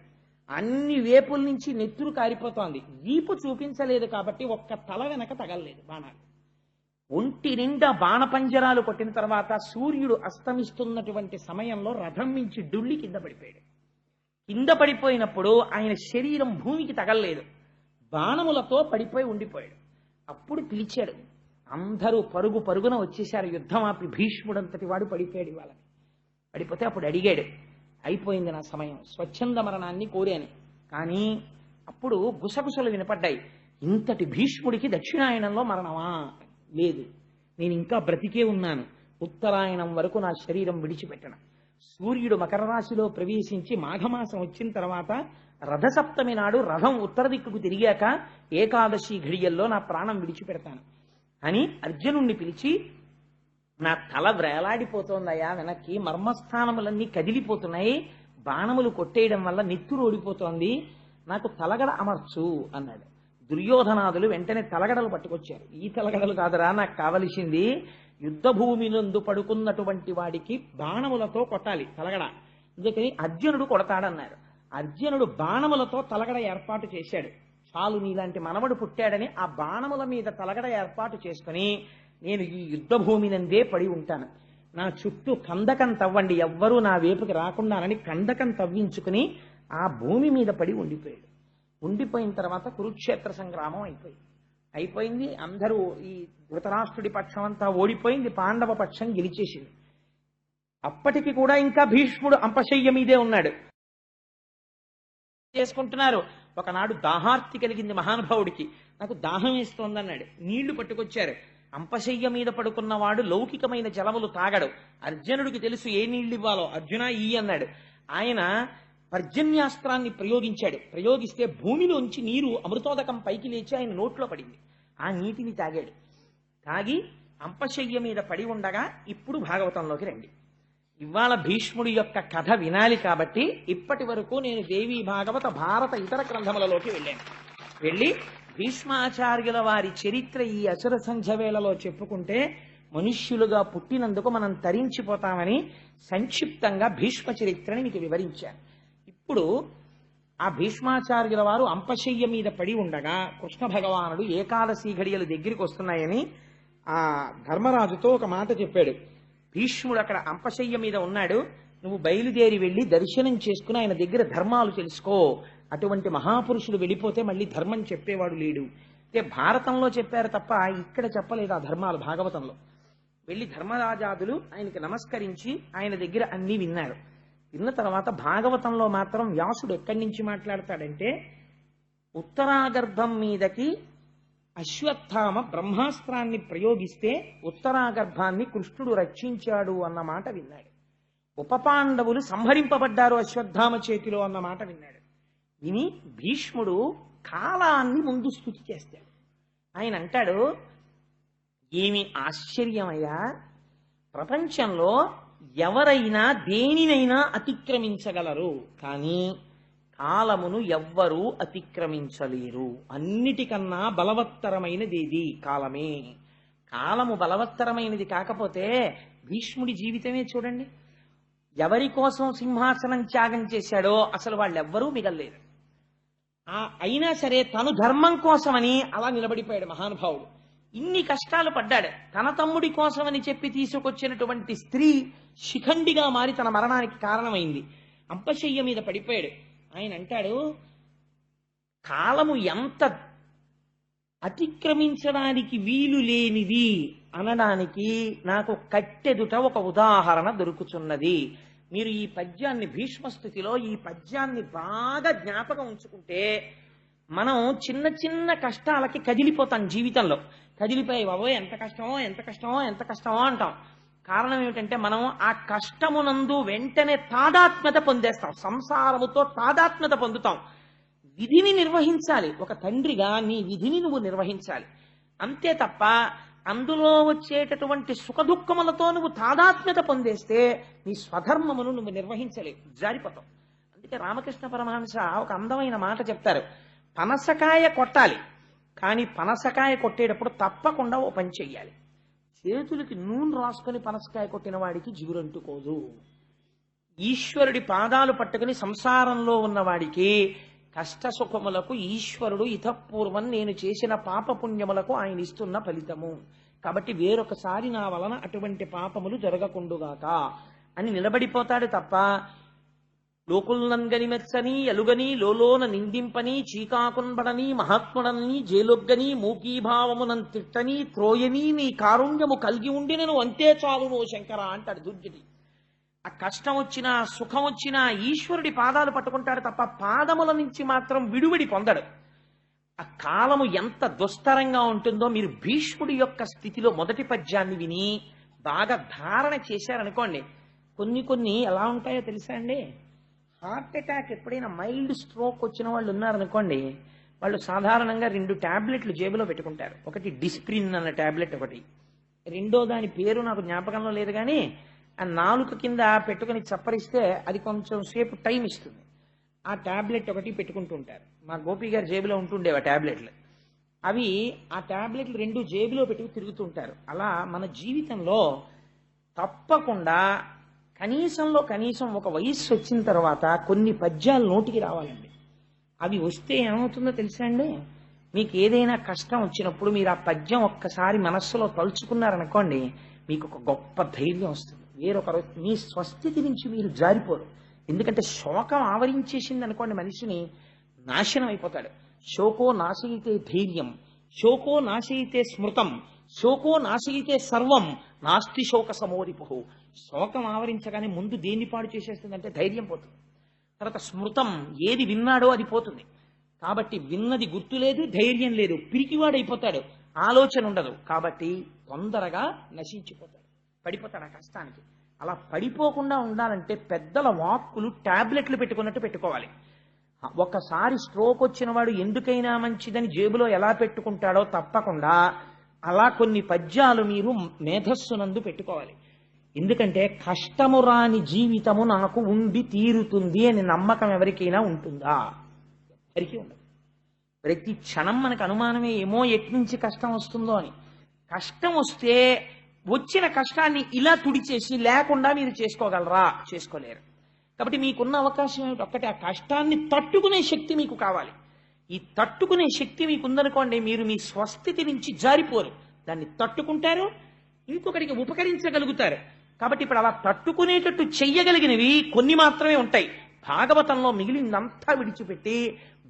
అన్ని వేపుల నుంచి నెత్తురు కారిపోతోంది. వీపు చూపించలేదు కాబట్టి ఒక్క తల వెనక తగలలేదు బాణాలు. ఒంటి నిండా బాణపంజరాలు కొట్టిన తర్వాత సూర్యుడు అస్తమిస్తున్నటువంటి సమయంలో రథం నుంచి డుళ్ళి కింద పడిపోయాడు. కింద పడిపోయినప్పుడు ఆయన శరీరం భూమికి తగలలేదు, బాణములతో పడిపోయి ఉండిపోయాడు. అప్పుడు పిలిచాడు. అందరూ పరుగు పరుగున వచ్చేశారు. యుద్ధం ఆపి భీష్ముడంతటి వాడు పడిపోయాడు వాళ్ళని. పడిపోతే అప్పుడు అడిగాడు, అయిపోయింది నా సమయం, స్వచ్ఛంద మరణాన్ని కోరాను. కానీ అప్పుడు గుసగుసలు వినపడ్డాయి. ఇంతటి భీష్ముడికి దక్షిణాయనంలో మరణమా? లేదు, నేను ఇంకా బ్రతికే ఉన్నాను. ఉత్తరాయణం వరకు నా శరీరం విడిచిపెట్టను. సూర్యుడు మకర రాశిలో ప్రవేశించి మాఘమాసం వచ్చిన తర్వాత రథసప్తమి నాడు రథం ఉత్తర దిక్కుకు తిరిగాక ఏకాదశి ఘడియల్లో నా ప్రాణం విడిచిపెడతాను అని అర్జునుణ్ణి పిలిచి, నా తల వ్రేలాడిపోతోందయ్యా వెనక్కి, మర్మస్థానములన్నీ కదిలిపోతున్నాయి, బాణములు కొట్టేయడం వల్ల నెత్తురు ఓడిపోతోంది, నాకు తలగడ అమర్చు అన్నాడు. దుర్యోధనాదులు వెంటనే తలగడలు పట్టుకొచ్చారు. ఈ తలగడలు కాదరా నాకు కావలసింది, యుద్ధ భూమి నందు పడుకున్నటువంటి వాడికి బాణములతో కొట్టాలి తలగడ, అందుకని అర్జునుడు కొడతాడన్నారు. అర్జునుడు బాణములతో తలగడ ఏర్పాటు చేశాడు. చాలు నీలాంటి మనవడు పుట్టాడని ఆ బాణముల మీద తలగడ ఏర్పాటు చేసుకుని, నేను ఈ యుద్ధ భూమి నందే పడి ఉంటాను, నా చుట్టూ కందకం తవ్వండి, ఎవ్వరూ నా వైపుకి రాకుండానని కందకం తవ్వించుకుని ఆ భూమి మీద పడి ఉండిపోయాడు. ఉండిపోయిన తర్వాత కురుక్షేత్ర సంగ్రామం అయిపోయింది. అందరూ ఈ ధృతరాష్ట్రుడి పక్షం అంతా ఓడిపోయింది, పాండవ పక్షం గెలిచేసింది. అప్పటికి కూడా ఇంకా భీష్ముడు అంపశయ్య మీదే ఉన్నాడు. చేసుకుంటున్నారు. ఒకనాడు దాహార్తి కలిగింది మహానుభావుడికి, నాకు దాహం వేస్తోందన్నాడు. నీళ్లు పట్టుకొచ్చారు. అంపశయ్య మీద పడుకున్నవాడు లౌకికమైన జలములు తాగడు. అర్జునుడికి తెలుసు ఏ నీళ్లు ఇవ్వాలో. అర్జున ఈ అన్నాడు. ఆయన పర్జన్యాస్త్రాన్ని ప్రయోగించాడు. ప్రయోగిస్తే భూమిలోంచి నీరు అమృతోదకం పైకి లేచి ఆయన నోట్లో పడింది. ఆ నీటిని తాగాడు. తాగి అంపశయ్య మీద పడి ఉండగా ఇప్పుడు భాగవతంలోకి రండి. ఇవాళ భీష్ముడి యొక్క కథ వినాలి కాబట్టి ఇప్పటి వరకు నేను దేవీ భాగవత భారత ఇతర గ్రంథములలోకి వెళ్ళి భీష్మాచార్యుల వారి చరిత్ర ఈ అసుర సంధ్య వేళలో చెప్పుకుంటే మనుష్యులుగా పుట్టినందుకు మనం తరించిపోతామని సంక్షిప్తంగా భీష్మ చరిత్రని మీకు వివరించాను. ఇప్పుడు ఆ భీష్మాచార్యుల వారు అంపశయ్య మీద పడి ఉండగా కృష్ణ భగవానుడు ఏకాదశి ఘడియలు దగ్గరికి వస్తున్నాయని ఆ ధర్మరాజుతో ఒక మాట చెప్పాడు. భీష్ముడు అక్కడ అంపశయ్య మీద ఉన్నాడు, నువ్వు బయలుదేరి వెళ్ళి దర్శనం చేసుకుని ఆయన దగ్గర ధర్మాలు తెలుసుకో. అటువంటి మహాపురుషుడు వెళ్ళిపోతే మళ్ళీ ధర్మం చెప్పేవాడు లేడు. అంటే భారతంలో చెప్పారు తప్ప ఇక్కడ చెప్పలేదు ఆ ధర్మాలు భాగవతంలో. వెళ్ళి ధర్మరాజాదులు ఆయనకి నమస్కరించి ఆయన దగ్గర అన్నీ విన్నారు. విన్న తర్వాత భాగవతంలో మాత్రం వ్యాసుడు ఎక్కడి నుంచి మాట్లాడతాడంటే, ఉత్తరాగర్భం మీదకి అశ్వత్థామ బ్రహ్మాస్త్రాన్ని ప్రయోగిస్తే ఉత్తరాగర్భాన్ని కృష్ణుడు రక్షించాడు అన్న మాట విన్నాడు. ఉపపాండవులు సంహరింపబడ్డారు అశ్వత్థామ చేతిలో అన్న మాట విన్నాడు. విని భీష్ముడు కాలాన్ని ముందు స్తుతి చేస్తాడు. ఆయన అంటాడు, ఏమి ఆశ్చర్యమయ్యా, ప్రపంచంలో ఎవరైనా దేనినైనా అతిక్రమించగలరు, కానీ కాలమును ఎవ్వరూ అతిక్రమించలేరు. అన్నిటికన్నా బలవత్తరమైనది ఏది? కాలమే. కాలము బలవత్తరమైనది కాకపోతే భీష్ముడి జీవితమే చూడండి. ఎవరి కోసం సింహాసనం త్యాగం చేశాడో అసలు వాళ్ళెవ్వరూ మిగల్లేరు. అయినా సరే తను ధర్మం కోసమని అలా నిలబడిపోయాడు మహానుభావుడు. ఇన్ని కష్టాలు పడ్డాడు. తన తమ్ముడి కోసమని చెప్పి తీసుకొచ్చినటువంటి స్త్రీ శిఖండిగా మారి తన మరణానికి కారణమైంది. అంపశయ్య మీద పడిపోయాడు. ఆయన అంటాడు, కాలము ఎంత అతిక్రమించడానికి వీలు లేనిది అనడానికి నాకు కట్టెదుట ఒక ఉదాహరణ దొరుకుతున్నది. మీరు ఈ పద్యాన్ని భీష్మస్థుతిలో ఈ పద్యాన్ని బాగా జ్ఞాపకం ఉంచుకుంటే మనం చిన్న చిన్న కష్టాలకి కదిలిపోతాం. జీవితంలో కదిలిపోయి బాబోయ్ ఎంత కష్టమో ఎంత కష్టమో ఎంత కష్టమో అంటాం. కారణం ఏమిటంటే మనం ఆ కష్టమునందు వెంటనే తాదాత్మ్యత పొందేస్తాం, సంసారముతో తాదాత్మ్యత పొందుతాం. విధిని నిర్వహించాలి. ఒక తండ్రిగా నీ విధిని నువ్వు నిర్వహించాలి అంతే తప్ప అందులో వచ్చేటటువంటి సుఖదుఖములతో నువ్వు తాదాత్మ్యత పొందేస్తే నీ స్వధర్మమును నువ్వు నిర్వహించలేవు, జారిపోతావు. అందుకే రామకృష్ణ పరమహంస ఒక అందమైన మాట చెప్తారు, పనసకాయ కొట్టాలి కానీ పనసకాయ కొట్టేటప్పుడు తప్పకుండా ఓ పని చెయ్యాలి. చేతులకి నూనె రాసుకొని పనసకాయ కొట్టిన వాడికి జిగురంటుకోదు. ఈశ్వరుడి పాదాలు పట్టుకుని సంసారంలో ఉన్నవాడికి కష్ట సుఖములకు ఈశ్వరుడు ఇతపూర్వం నేను చేసిన పాపపుణ్యములకు ఆయన ఇస్తున్న ఫలితము. కాబట్టి వేరొకసారి నా వలన అటువంటి పాపములు జరగకుండుగాక అని నిలబడిపోతాడు తప్ప లోకుల్నంగని మెచ్చని ఎలుగని లోలోన నిందింపని చీకాకున్బడని మహాత్ముడని జేలొగ్గని మూకీభావమునం తిట్టని త్రోయని నీ కారుణ్యము కలిగి ఉండి నేను అంతే చాలునో శంకర అంటాడు దుర్జటి. ఆ కష్టం వచ్చినా సుఖం వచ్చినా ఈశ్వరుడి పాదాలు పట్టుకుంటాడు తప్ప పాదముల నుంచి మాత్రం విడువడి పొందడు. ఆ కాలము ఎంత దుస్తరంగా ఉంటుందో మీరు భీష్ముడి యొక్క స్థితిలో మొదటి పద్యాన్ని విని బాగా ధారణ చేశారనుకోండి. కొన్ని ఎలా ఉంటాయో తెలుసా అండి? హార్ట్ అటాక్ ఎప్పుడైనా మైల్డ్ స్ట్రోక్ వచ్చిన వాళ్ళు ఉన్నారనుకోండి, వాళ్ళు సాధారణంగా 2 టాబ్లెట్లు జేబులో పెట్టుకుంటారు. ఒకటి డిస్ప్రిన్ అన్న టాబ్లెట్, ఒకటి రెండో దాని పేరు నాకు జ్ఞాపకంలో లేదు కానీ ఆ నాలుక కింద పెట్టుకుని చప్పరిస్తే అది కొంచెం సేపు టైం ఇస్తుంది. ఆ టాబ్లెట్ ఒకటి పెట్టుకుంటూ ఉంటారు. మా గోపి గారి జేబులో ఉంటుండేవి ఆ టాబ్లెట్లు. అవి ఆ టాబ్లెట్లు 2 జేబులో పెట్టుకు తిరుగుతుంటారు. అలా మన జీవితంలో తప్పకుండా కనీసం ఒక వయస్సు వచ్చిన తర్వాత కొన్ని పద్యాలు నోటికి రావాలండి. అవి వస్తే ఏమవుతుందో తెలుసా అండి? మీకు ఏదైనా కష్టం వచ్చినప్పుడు మీరు ఆ పద్యం ఒక్కసారి మనస్సులో తలుచుకున్నారనుకోండి, మీకు ఒక గొప్ప ధైర్యం వస్తుంది. వేరొకరు మీ స్వస్థితి నుంచి మీరు జారిపోరు. ఎందుకంటే శోకం ఆవరించేసింది అనుకోండి, మనిషిని నాశనం అయిపోతాడు. శోకో నాశయితే ధైర్యం, శోకో నాశయితే స్మృతం, శోకో నాశయితే సర్వం, నాస్తి శోక సమోరిపు. శోకం ఆవరించగానే ముందు దేన్ని పాడు చేసేస్తుందంటే ధైర్యం పోతుంది. తర్వాత స్మృతం, ఏది విన్నాడో అది పోతుంది. కాబట్టి విన్నది గుర్తు లేదు, ధైర్యం లేదు, పిరికివాడైపోతాడు, ఆలోచన ఉండదు. కాబట్టి తొందరగా నశించిపోతాడు, పడిపోతాడు ఆ కష్టానికి. అలా పడిపోకుండా ఉండాలంటే పెద్దల వాక్కులు టాబ్లెట్లు పెట్టుకున్నట్టు పెట్టుకోవాలి. ఒకసారి స్ట్రోక్ వచ్చిన వాడు ఎందుకైనా మంచిదని జేబులో ఎలా పెట్టుకుంటాడో తప్పకుండా అలా కొన్ని పద్యాలు మీరు మేధస్సునందు పెట్టుకోవాలి. ఎందుకంటే కష్టము రాని జీవితము నాకు ఉండి తీరుతుంది అని నమ్మకం ఎవరికైనా ఉంటుందా? ఎవరికీ ఉండదు. ప్రతి క్షణం మనకు అనుమానమే, ఏమో ఎట్నుంచి కష్టం వస్తుందో అని. కష్టం వస్తే వచ్చిన కష్టాన్ని ఇలా తుడిచేసి లేకుండా మీరు చేసుకోగలరా? చేసుకోలేరు. కాబట్టి మీకున్న అవకాశం ఏమిటి? ఒక్కటి, ఆ కష్టాన్ని తట్టుకునే శక్తి మీకు కావాలి. ఈ తట్టుకునే శక్తి మీకు ఉందనుకోండి, మీరు మీ స్వస్థితి నుంచి జారిపోరు, దాన్ని తట్టుకుంటారు, ఇంకొకరికి ఉపకరించగలుగుతారు. కాబట్టి ఇప్పుడు అలా తట్టుకునేటట్టు చెయ్యగలిగినవి కొన్ని మాత్రమే ఉంటాయి. భాగవతంలో మిగిలిందంతా విడిచిపెట్టి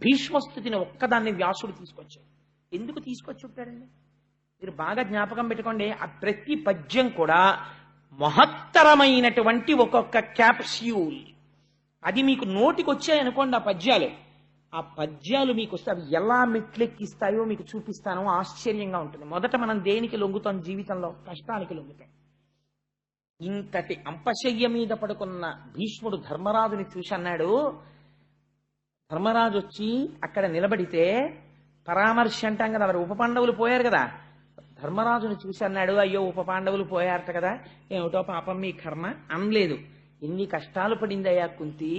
భీష్మస్థుతిని ఒక్కదాన్ని వ్యాసుడు తీసుకొచ్చాడు. ఎందుకు తీసుకొచ్చి ఉంటాడండి? మీరు బాగా జ్ఞాపకం పెట్టుకోండి. ఆ ప్రతి పద్యం కూడా మహత్తరమైనటువంటి ఒక్కొక్క క్యాప్స్యూల్. అది మీకు నోటికి వచ్చాయనుకోండి ఆ పద్యాలు మీకు వస్తే అవి ఎలా మెట్లెక్కిస్తాయో మీకు చూపిస్తానో ఆశ్చర్యంగా ఉంటుంది. మొదట మనం దేనికి లొంగుతాం జీవితంలో? కష్టానికి లొంగుతాం. ఇంతటి అంపశయ్య మీద పడుకున్న భీష్ముడు ధర్మరాజుని చూసి అన్నాడు, ధర్మరాజు వచ్చి అక్కడ నిలబడితే పరామర్శ అంటాం కదా, మరి ఉప పాండవులు పోయారు కదా, ధర్మరాజుని చూసి అన్నాడు, అయ్యో ఉప పాండవులు పోయారట కదా, ఏమిటో పాపం మీ కర్మ అనలేదు. ఎన్ని కష్టాలు పడిందయ్యా కుంతి,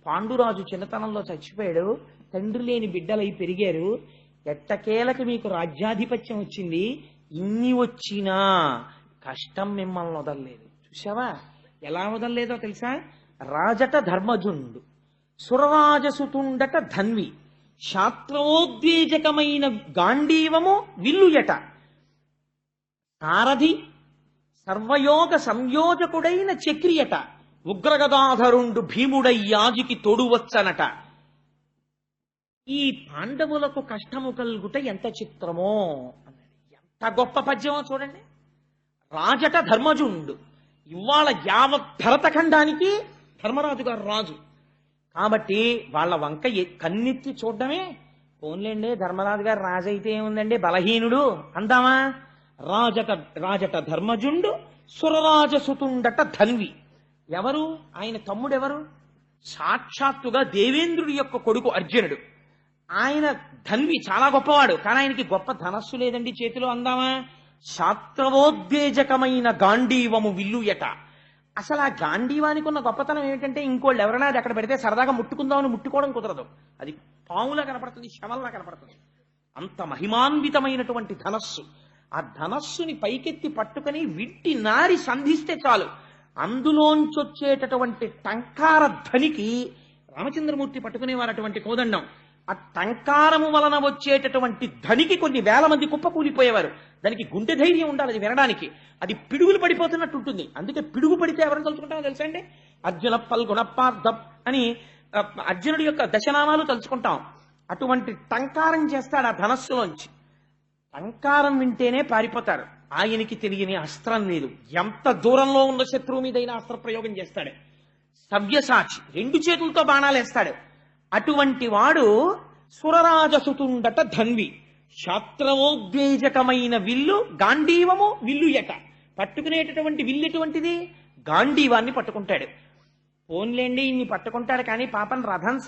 పాండురాజు చిన్నతనంలో చచ్చిపోయాడు, తండ్రి లేని బిడ్డలై పెరిగారు, ఎట్టకేలకి మీకు రాజ్యాధిపత్యం వచ్చింది, ఇన్ని వచ్చినా కష్టం మిమ్మల్ని వదలలేదు. చూసావా, ఎలా వదలలేదో తెలుసా? రాజట ధర్మజుండు, సురరాజసుతుండట ధన్వి, శాస్త్రోద్వేజకమైన గాంధీవము విల్లుయట, సారథి సర్వయోగ సంయోజకుడైన చక్రియట, ఉగ్రగదాధరుండు భీముడై యాజికి తోడువచ్చనట. ఈ పాండవులకు కష్టము కలుగుట ఎంత చిత్రమో అన్నది. ఎంత గొప్ప పద్యమో చూడండి. రాజట ధర్మజుండు, ఇవాళ యావత్ భరతఖండానికి ధర్మరాజు గారు రాజు కాబట్టి వాళ్ళ వంక కన్నెత్తి చూడడమే. పోన్లేండి, ధర్మరాజు గారు రాజు అయితే ఏముందండి, బలహీనుడు అందామా. రాజట ధర్మజుండు, సురరాజసుతుండట ధన్వి. ఎవరు? ఆయన తమ్ముడెవరు? సాక్షాత్తుగా దేవేంద్రుడి యొక్క కొడుకు అర్జునుడు. ఆయన ధన్వి, చాలా గొప్పవాడు. కానీ ఆయనకి గొప్ప ధనస్సు లేదండి చేతిలో, అందామా. శాస్త్రవోద్వేజకమైన గాంధీవము విల్లుయట. అసలు ఆ గాంధీవానికి ఉన్న గొప్పతనం ఏమిటంటే, ఇంకోళ్ళు ఎవరైనా అది అక్కడ పెడితే సరదాగా ముట్టుకుందామని ముట్టుకోవడం కుదరదు. అది పాములా కనపడుతుంది, శవల్లా కనపడుతుంది. అంత మహిమాన్వితమైనటువంటి ధనస్సు. ఆ ధనస్సుని పైకెత్తి పట్టుకుని విట్టి నారి సంధిస్తే చాలు, అందులోంచొచ్చేటటువంటి టంకార ధ్వనికి రామచంద్రమూర్తి పట్టుకునేవారు అటువంటి కోదండం. ఆ టంకారము వలన వచ్చేటటువంటి ధ్వనికి కొన్ని వేల మంది కుప్పకూలిపోయేవారు. దానికి గుండె ధైర్యం ఉండాలి అది వినడానికి. అది పిడుగులు పడిపోతున్నట్టు ఉంటుంది. అందుకే పిడుగు పడితే ఎవరిని తలుచుకుంటామో తెలుసా అండి? అర్జున పల్గుణ పార్థం అని అర్జునుడి యొక్క దశనామాలు తలుచుకుంటాం. అటువంటి టంకారం చేస్తాడు ఆ ధనస్సులోంచి. టంకారం వింటేనే పారిపోతారు. ఆయనకి తెలియని అస్త్రం లేదు. ఎంత దూరంలో ఉన్న శత్రువు మీదైనా అస్త్ర ప్రయోగం చేస్తాడు. సవ్యసాచి, రెండు చేతులతో బాణాలేస్తాడు. అటువంటి వాడు సురరాజసుతుండట ధన్వి, శాస్త్రవోద్వేజకమైన విల్లు గాంధీవము విల్లుయట. పట్టుకునేటటువంటి విల్లు ఎటువంటిది? గాంధీవాన్ని పట్టుకుంటాడు. పోన్లేండి, ఇన్ని పట్టుకుంటాడు కానీ పాపం రథం